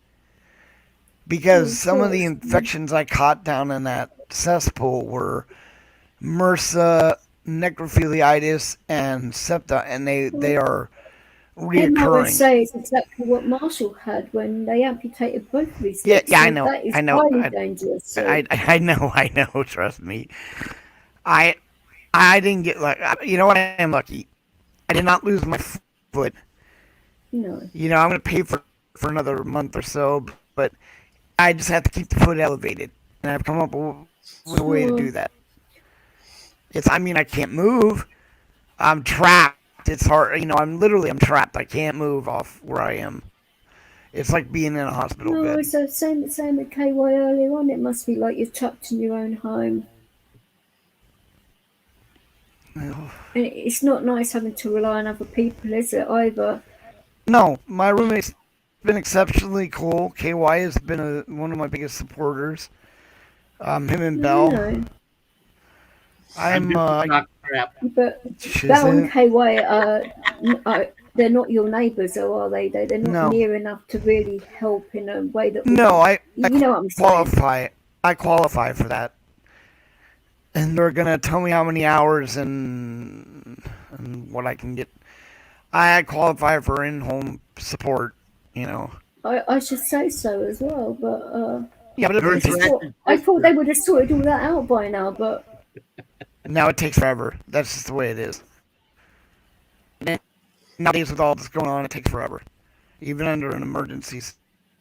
Because some of the infections I caught down in that cesspool were MRSA, necrophiliitis, and septa, and they are reoccurring. MRSA is exactly what Marshall had when they amputated both of his Yeah, legs. yeah, I So know, that is I know, highly dangerous. So I know. Trust me, I didn't get like you know what, I am lucky. I did not lose my foot. no. You know, I'm gonna pay for another month or so, but I just have to keep the foot elevated, and I've come up with a way to do that. I mean, I can't move. I'm trapped. It's hard. You know, I'm trapped. I can't move off where I am. It's like being in a hospital No, bed. it's the same with KY earlier on. It must be like you're trapped in your own home. And it's not nice having to rely on other people, is it, either? No, my roommate's been exceptionally cool. KY has been one of my biggest supporters. Him and Bell. No. I'm not crap. But Bell and KY they're not your neighbours, though, are they? They're not near enough to really help in a way that. No, I know what I'm qualify. saying. I qualify for that. And they're gonna tell me how many hours and what I can get. I qualify for in-home support. You know. I should say so as well, but yeah, but I thought they would have sorted all that out by now, but now it takes forever. That's just the way it is. And nowadays, with all this going on, it takes forever, even under an emergency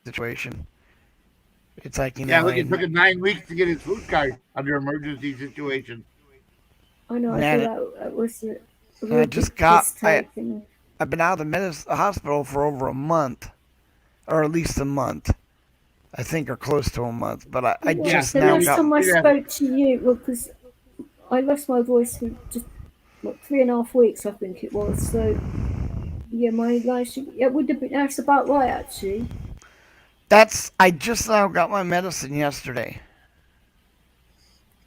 situation. It's like, you know. Yeah, look, it took him 9 weeks to get his food card under emergency situation. I know. I thought that was it. I just got. I've been out of the hospital for over a month, or at least a month. I think, or close to a month. But I just the now last got. time I spoke to you, well, because I lost my voice for just 3.5 weeks, I think it was. So yeah, my life it would have been. That's about right, actually. I just now got my medicine yesterday.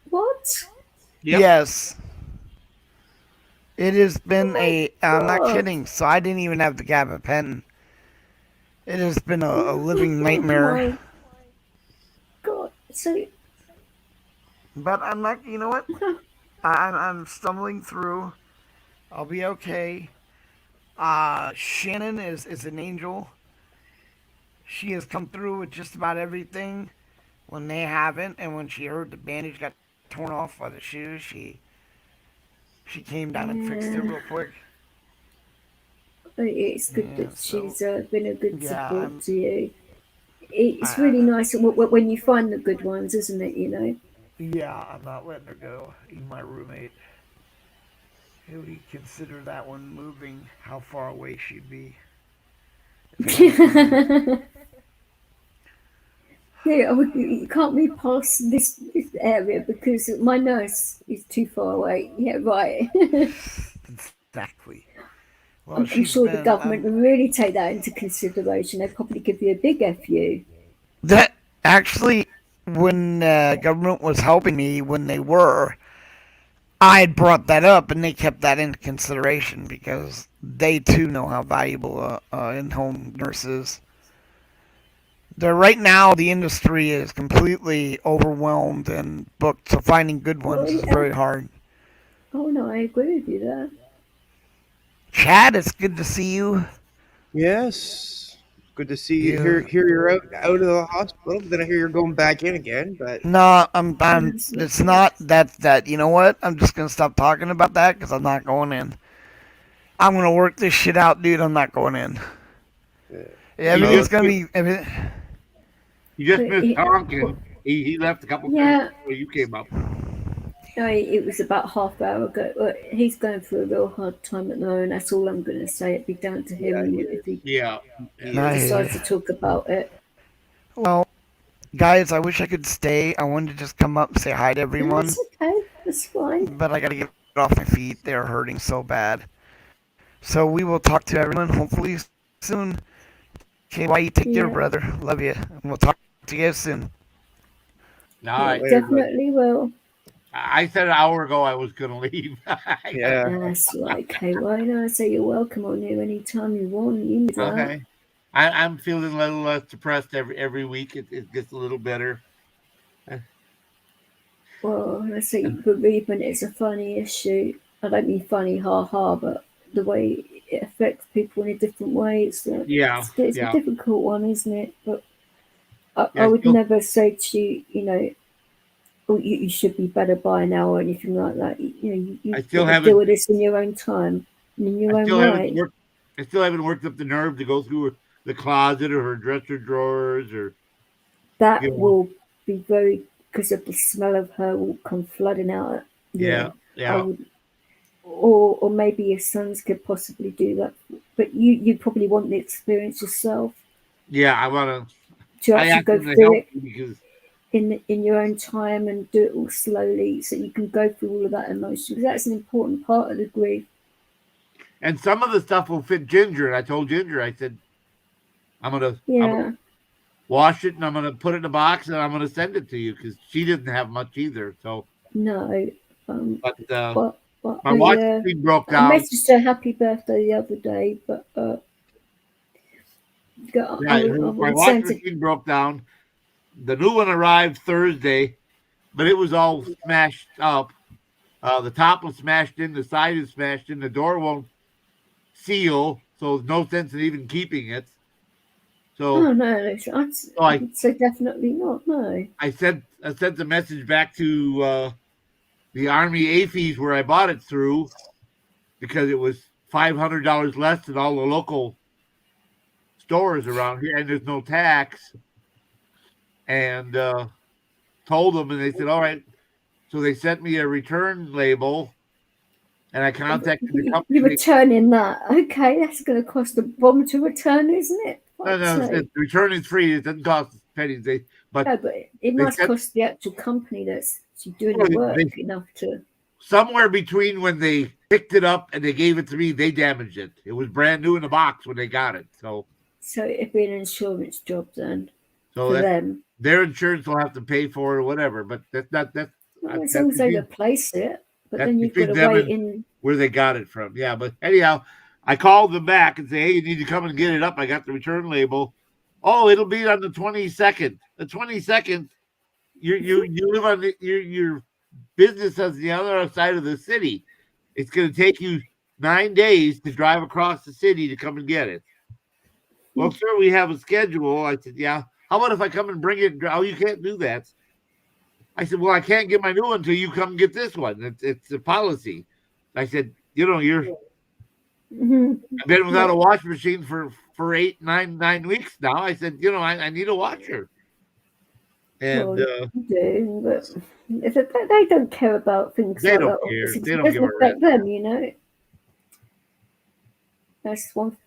What? Yep. Yes. It has been I'm not kidding. So I didn't even have the gabapentin. It has been a living nightmare. Oh my God. So. But I'm not. You know what? I'm stumbling through. I'll be okay. Shannon is an angel. She has come through with just about everything when they haven't, and when she heard the bandage got torn off by the shoes, she came down and fixed it real quick. It's good that she's been a good support to you. it's really nice when you find the good ones, isn't it? You know. Yeah, I'm not letting her go. Even my roommate. He would consider that one moving, how far away she'd be. Yeah, you can't be past this area because my nurse is too far away. Yeah, right. Exactly. Well, I'm sure the government will really take that into consideration. They'd probably give you a big FU. That actually, when government was helping me, when they were, I had brought that up and they kept that into consideration because they too know how valuable in-home nurse is. Right now, the industry is completely overwhelmed and booked, so finding good ones is very hard. Oh no, I agree with you there. Chad, it's good to see you. Yes. Good to see you. Hear you're out of the hospital. Then I hear you're going back in again. But no, I'm. It's not that. You know what? I'm just gonna stop talking about that because I'm not going in. I'm gonna work this shit out, dude. I'm not going in. Everything's gonna be. You just missed Tonkin. He left a couple times before you came up. No, it was about half hour ago. He's going through a real hard time at the moment. That's all I'm going to say. It'd be down to him if he decides to talk about it. Well, guys, I wish I could stay. I wanted to just come up and say hi to everyone. That's okay. That's fine. But I got to get off my feet. They're hurting so bad. So we will talk to everyone hopefully soon. KY, take care, brother. Love you. And we'll talk to you soon. Definitely will. I said an hour ago I was going to leave. That's right, KY. No, so you're welcome on here anytime you want. You know that. Okay. I'm feeling a little less depressed every week. It gets a little better. Well, I think bereavement is a funny issue. I don't mean funny, ha, but the way it affects people in a different way, it's a difficult one, isn't it? But I would never say to you, you know, oh, you should be better by now or anything like that. You deal with this in your own time and in your own way. I still haven't worked up the nerve to go through the closet or her dresser drawers or. That will be very, because of the smell of her will come flooding out. Yeah. Or maybe your sons could possibly do that, but you probably want the experience yourself. Yeah, I want to actually go through it in your own time and do it all slowly, so you can go through all of that emotion, because that's an important part of the grief. And some of the stuff will fit Ginger, and I told Ginger, I said, I'm gonna wash it and I'm gonna put it in a box and I'm gonna send it to you, because she didn't have much either. So no, but my washing machine broke down. I messaged her happy birthday the other day, but my washing machine broke down. The new one arrived Thursday, but it was all smashed up. The top was smashed in, the side is smashed in, the door won't seal, so there's no sense in even keeping it. So no, I'd say definitely not. No, I sent the message back to the Army AFES where I bought it through, because it was $500 less than all the local stores around here, and there's no tax. And told them, and they said, all right. So they sent me a return label, and I contacted the company. You're returning that. Okay, that's going to cost a bomb to return, isn't it? No, return is free. It doesn't cost pennies. But it must cost the actual company that's doing the work enough to. Somewhere between when they picked it up and they gave it to me, they damaged it. It was brand new in the box when they got it. So it'd be an insurance job then. So for them, their insurance will have to pay for it or whatever. But that's not that. Well, as long as they replace it, but then you've got to wait in where they got it from. Yeah, but anyhow, I called them back and say, hey, you need to come and get it up. I got the return label. Oh, it'll be on the 22nd. The 22nd, you live on your business on the other side of the city. It's going to take you 9 days to drive across the city to come and get it. Well, sir, we have a schedule. I said, yeah. How about if I come and bring it? Oh, you can't do that. I said, well, I can't get my new one until you come get this one. It's a policy. I said, you're I've been without a washing machine for 9 weeks now. I said, I need a washer. And do, but they don't care about things they like don't that. care. It They don't doesn't give a affect rip. them, That's one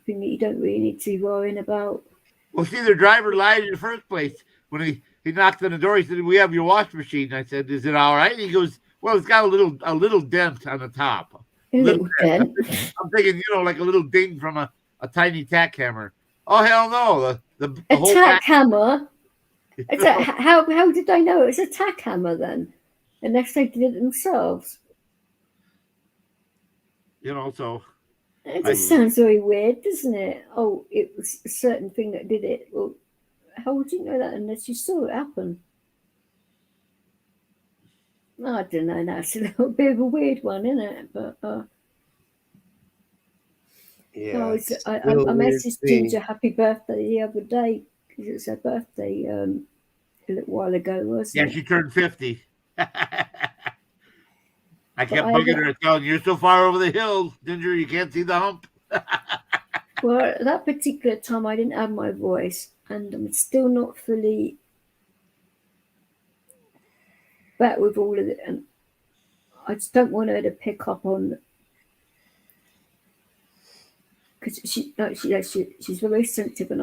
thing that you don't really need to be worrying about. Well, see, their driver lied in the first place. When he knocked on the door, he said, "We have your washing machine." I said, "Is it all right?" He goes, "Well, it's got a little dent on the top. A little dent. I'm thinking, like a little ding from a tiny tack hammer. Oh hell no! The A whole tack hammer. How did they know it was a tack hammer then? Unless they did it themselves. So It just sounds very weird, doesn't it? Oh, it was a certain thing that did it. Well, how would you know that unless you saw it happen? I don't know. That's a little bit of a weird one, isn't it? But Yeah. I messaged Ginger happy birthday the other day because it was her birthday a little while ago, wasn't it? Yeah, she turned 50. I kept bugging her and telling you're so far over the hill, Ginger, you can't see the hump. Well, at that particular time, I didn't have my voice, and I'm still not fully back with all of it. And I just don't want her to pick up on, because she's very sensitive, and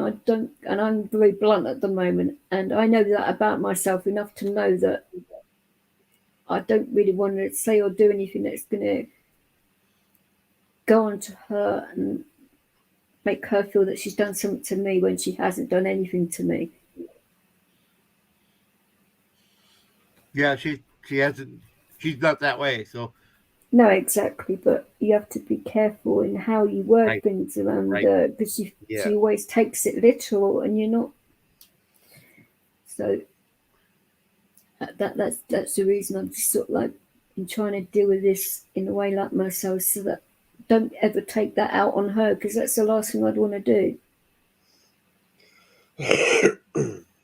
I'm very blunt at the moment, and I know that about myself enough to know that I don't really want to say or do anything that's going to go on to her and make her feel that she's done something to me when she hasn't done anything to me. Yeah, she hasn't. She's not that way. So no, exactly. But you have to be careful in how you word things around her because she always takes it literal, and you're not. So that's the reason I'm just sort of like I'm trying to deal with this in a way like myself, so that don't ever take that out on her, because that's the last thing I'd want to do.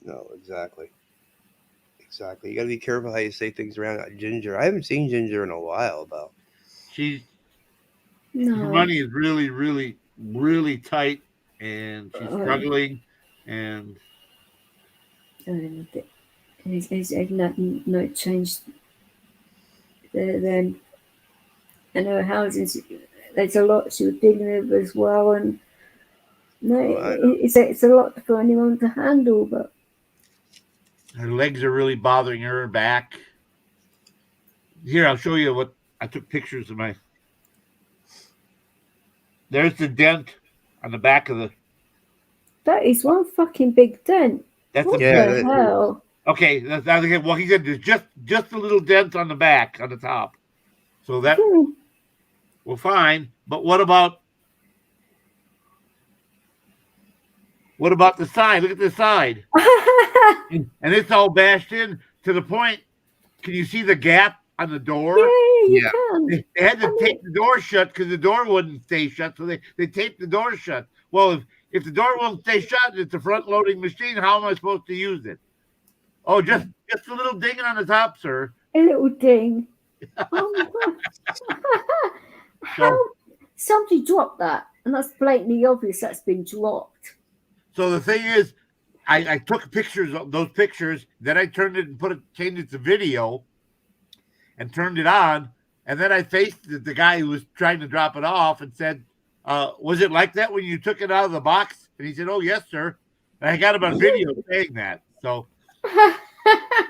No, exactly. You got to be careful how you say things around Ginger. I haven't seen Ginger in a while, though. Her money is really, really, really tight, and she's struggling, and there's no change there then. And her housing, there's a lot she was dealing with as well, and it's a lot for anyone to handle, but her legs are really bothering her back. Here, I'll show you what I took pictures of there's the dent on the back of the. That is one fucking big dent. What the hell? Okay, well, he said there's just a little dent on the back, on the top. So that well, fine. But what about the side? Look at the side. And it's all bashed in to the point. Can you see the gap on the door? Yeah, you can. They had to tape the door shut because the door wouldn't stay shut. So they taped the door shut. Well, if the door won't stay shut, it's a front-loading machine. How am I supposed to use it? Oh, just a little ding on the top, sir. A little ding. Oh, how somebody dropped that, and that's blatantly obvious that's been dropped. So the thing is, I took pictures of those pictures, then I turned it and changed it to video, and turned it on, and then I faced the guy who was trying to drop it off and said, "Was it like that when you took it out of the box?" And he said, "Oh yes, sir." And I got him on video saying that. So.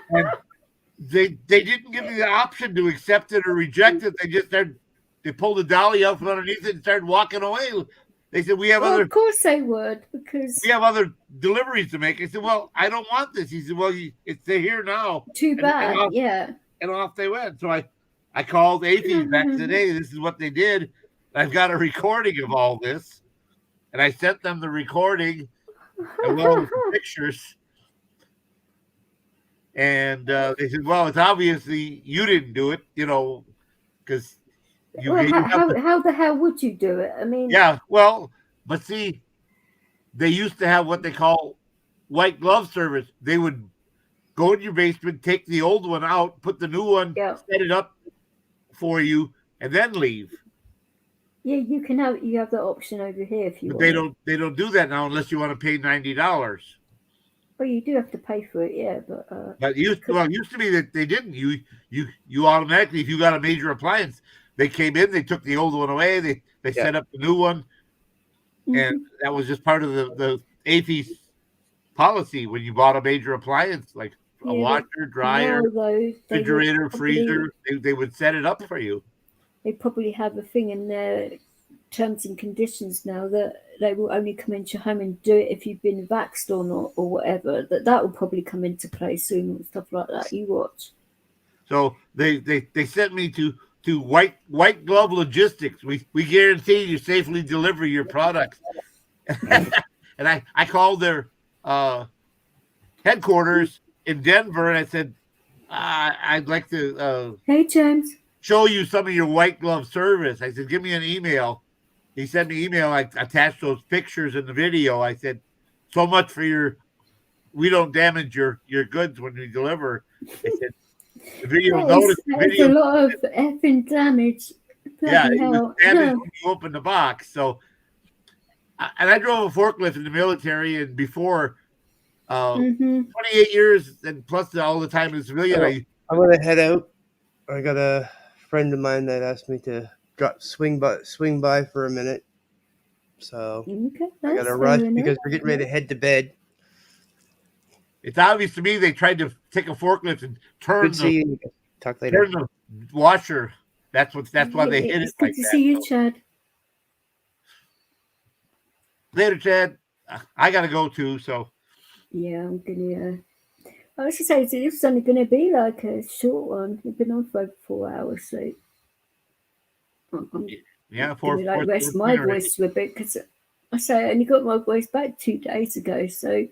And they didn't give me the option to accept it or reject it. They pulled the dolly out from underneath it and started walking away. They said, we have other. Of course they would, because we have other deliveries to make. I said, well, I don't want this. He said, well, they're here now. Too bad, And off they went. So I called AFI back today. This is what they did. I've got a recording of all this, and I sent them the recording as well as the pictures. And they said, well, it's obviously you didn't do it, because how the hell would you do it? I mean, yeah, well, but see, they used to have what they call white glove service. They would go in your basement, take the old one out, put the new one, set it up for you, and then leave. Yeah, you have that option over here if you But want. they don't do that now unless you want to pay $90. Well, you do have to pay for it, yeah, but It used to be that they didn't. You automatically, if you got a major appliance, they came in, they took the old one away, they Yeah. set up the new one, and that was just part of the AFI's policy when you bought a major appliance like a washer, dryer, now, though, refrigerator, freezer. They would set it up for you. They probably have a thing in their terms and conditions now that they will only come into your home and do it if you've been vaxxed or not, or whatever. That will probably come into play soon and stuff like that. You watch. So they sent me to white glove logistics. We guarantee you safely deliver your products. And I called their headquarters in Denver and I said, I'd like to hey James, show you some of your white glove service. I said, give me an email. He sent me email. I attached those pictures in the video. I said, so much for we don't damage your goods when we deliver. I said, the video notice. There's a lot of effing damage. Yeah, it was damaged when you open the box. So, and I drove a forklift in the military, and before 28 years, and plus all the time in civilian, I'm gonna head out. I got a friend of mine that asked me to swing by for a minute. So I gotta rush because we're getting ready to head to bed. It's obvious to me they tried to take a forklift and turn Talk later. Turn the washer. That's why they hit it like that. Good to see you, Chad. Later, Chad. I gotta go too. So yeah, I'm gonna. I was just saying, this is only going to be like a short one. We've been on for over 4 hours, so I'm gonna rest my voice for a bit because I say I only got my voice back 2 days ago. So,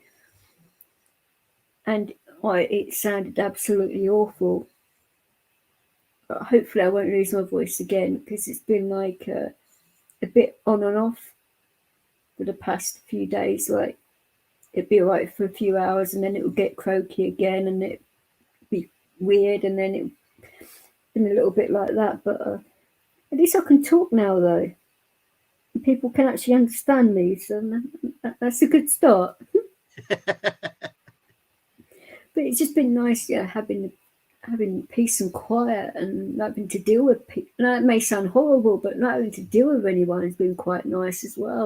and it sounded absolutely awful. But hopefully, I won't lose my voice again because it's been like a bit on and off for the past few days. Like it'd be alright for a few hours, and then it would get croaky again, and it'd be weird, and then it'd been a little bit like that. But at least I can talk now, though. People can actually understand me, so that's a good start. But it's just been nice, having peace and quiet, and not having to deal with people. Now, it may sound horrible, but not having to deal with anyone has been quite nice as well.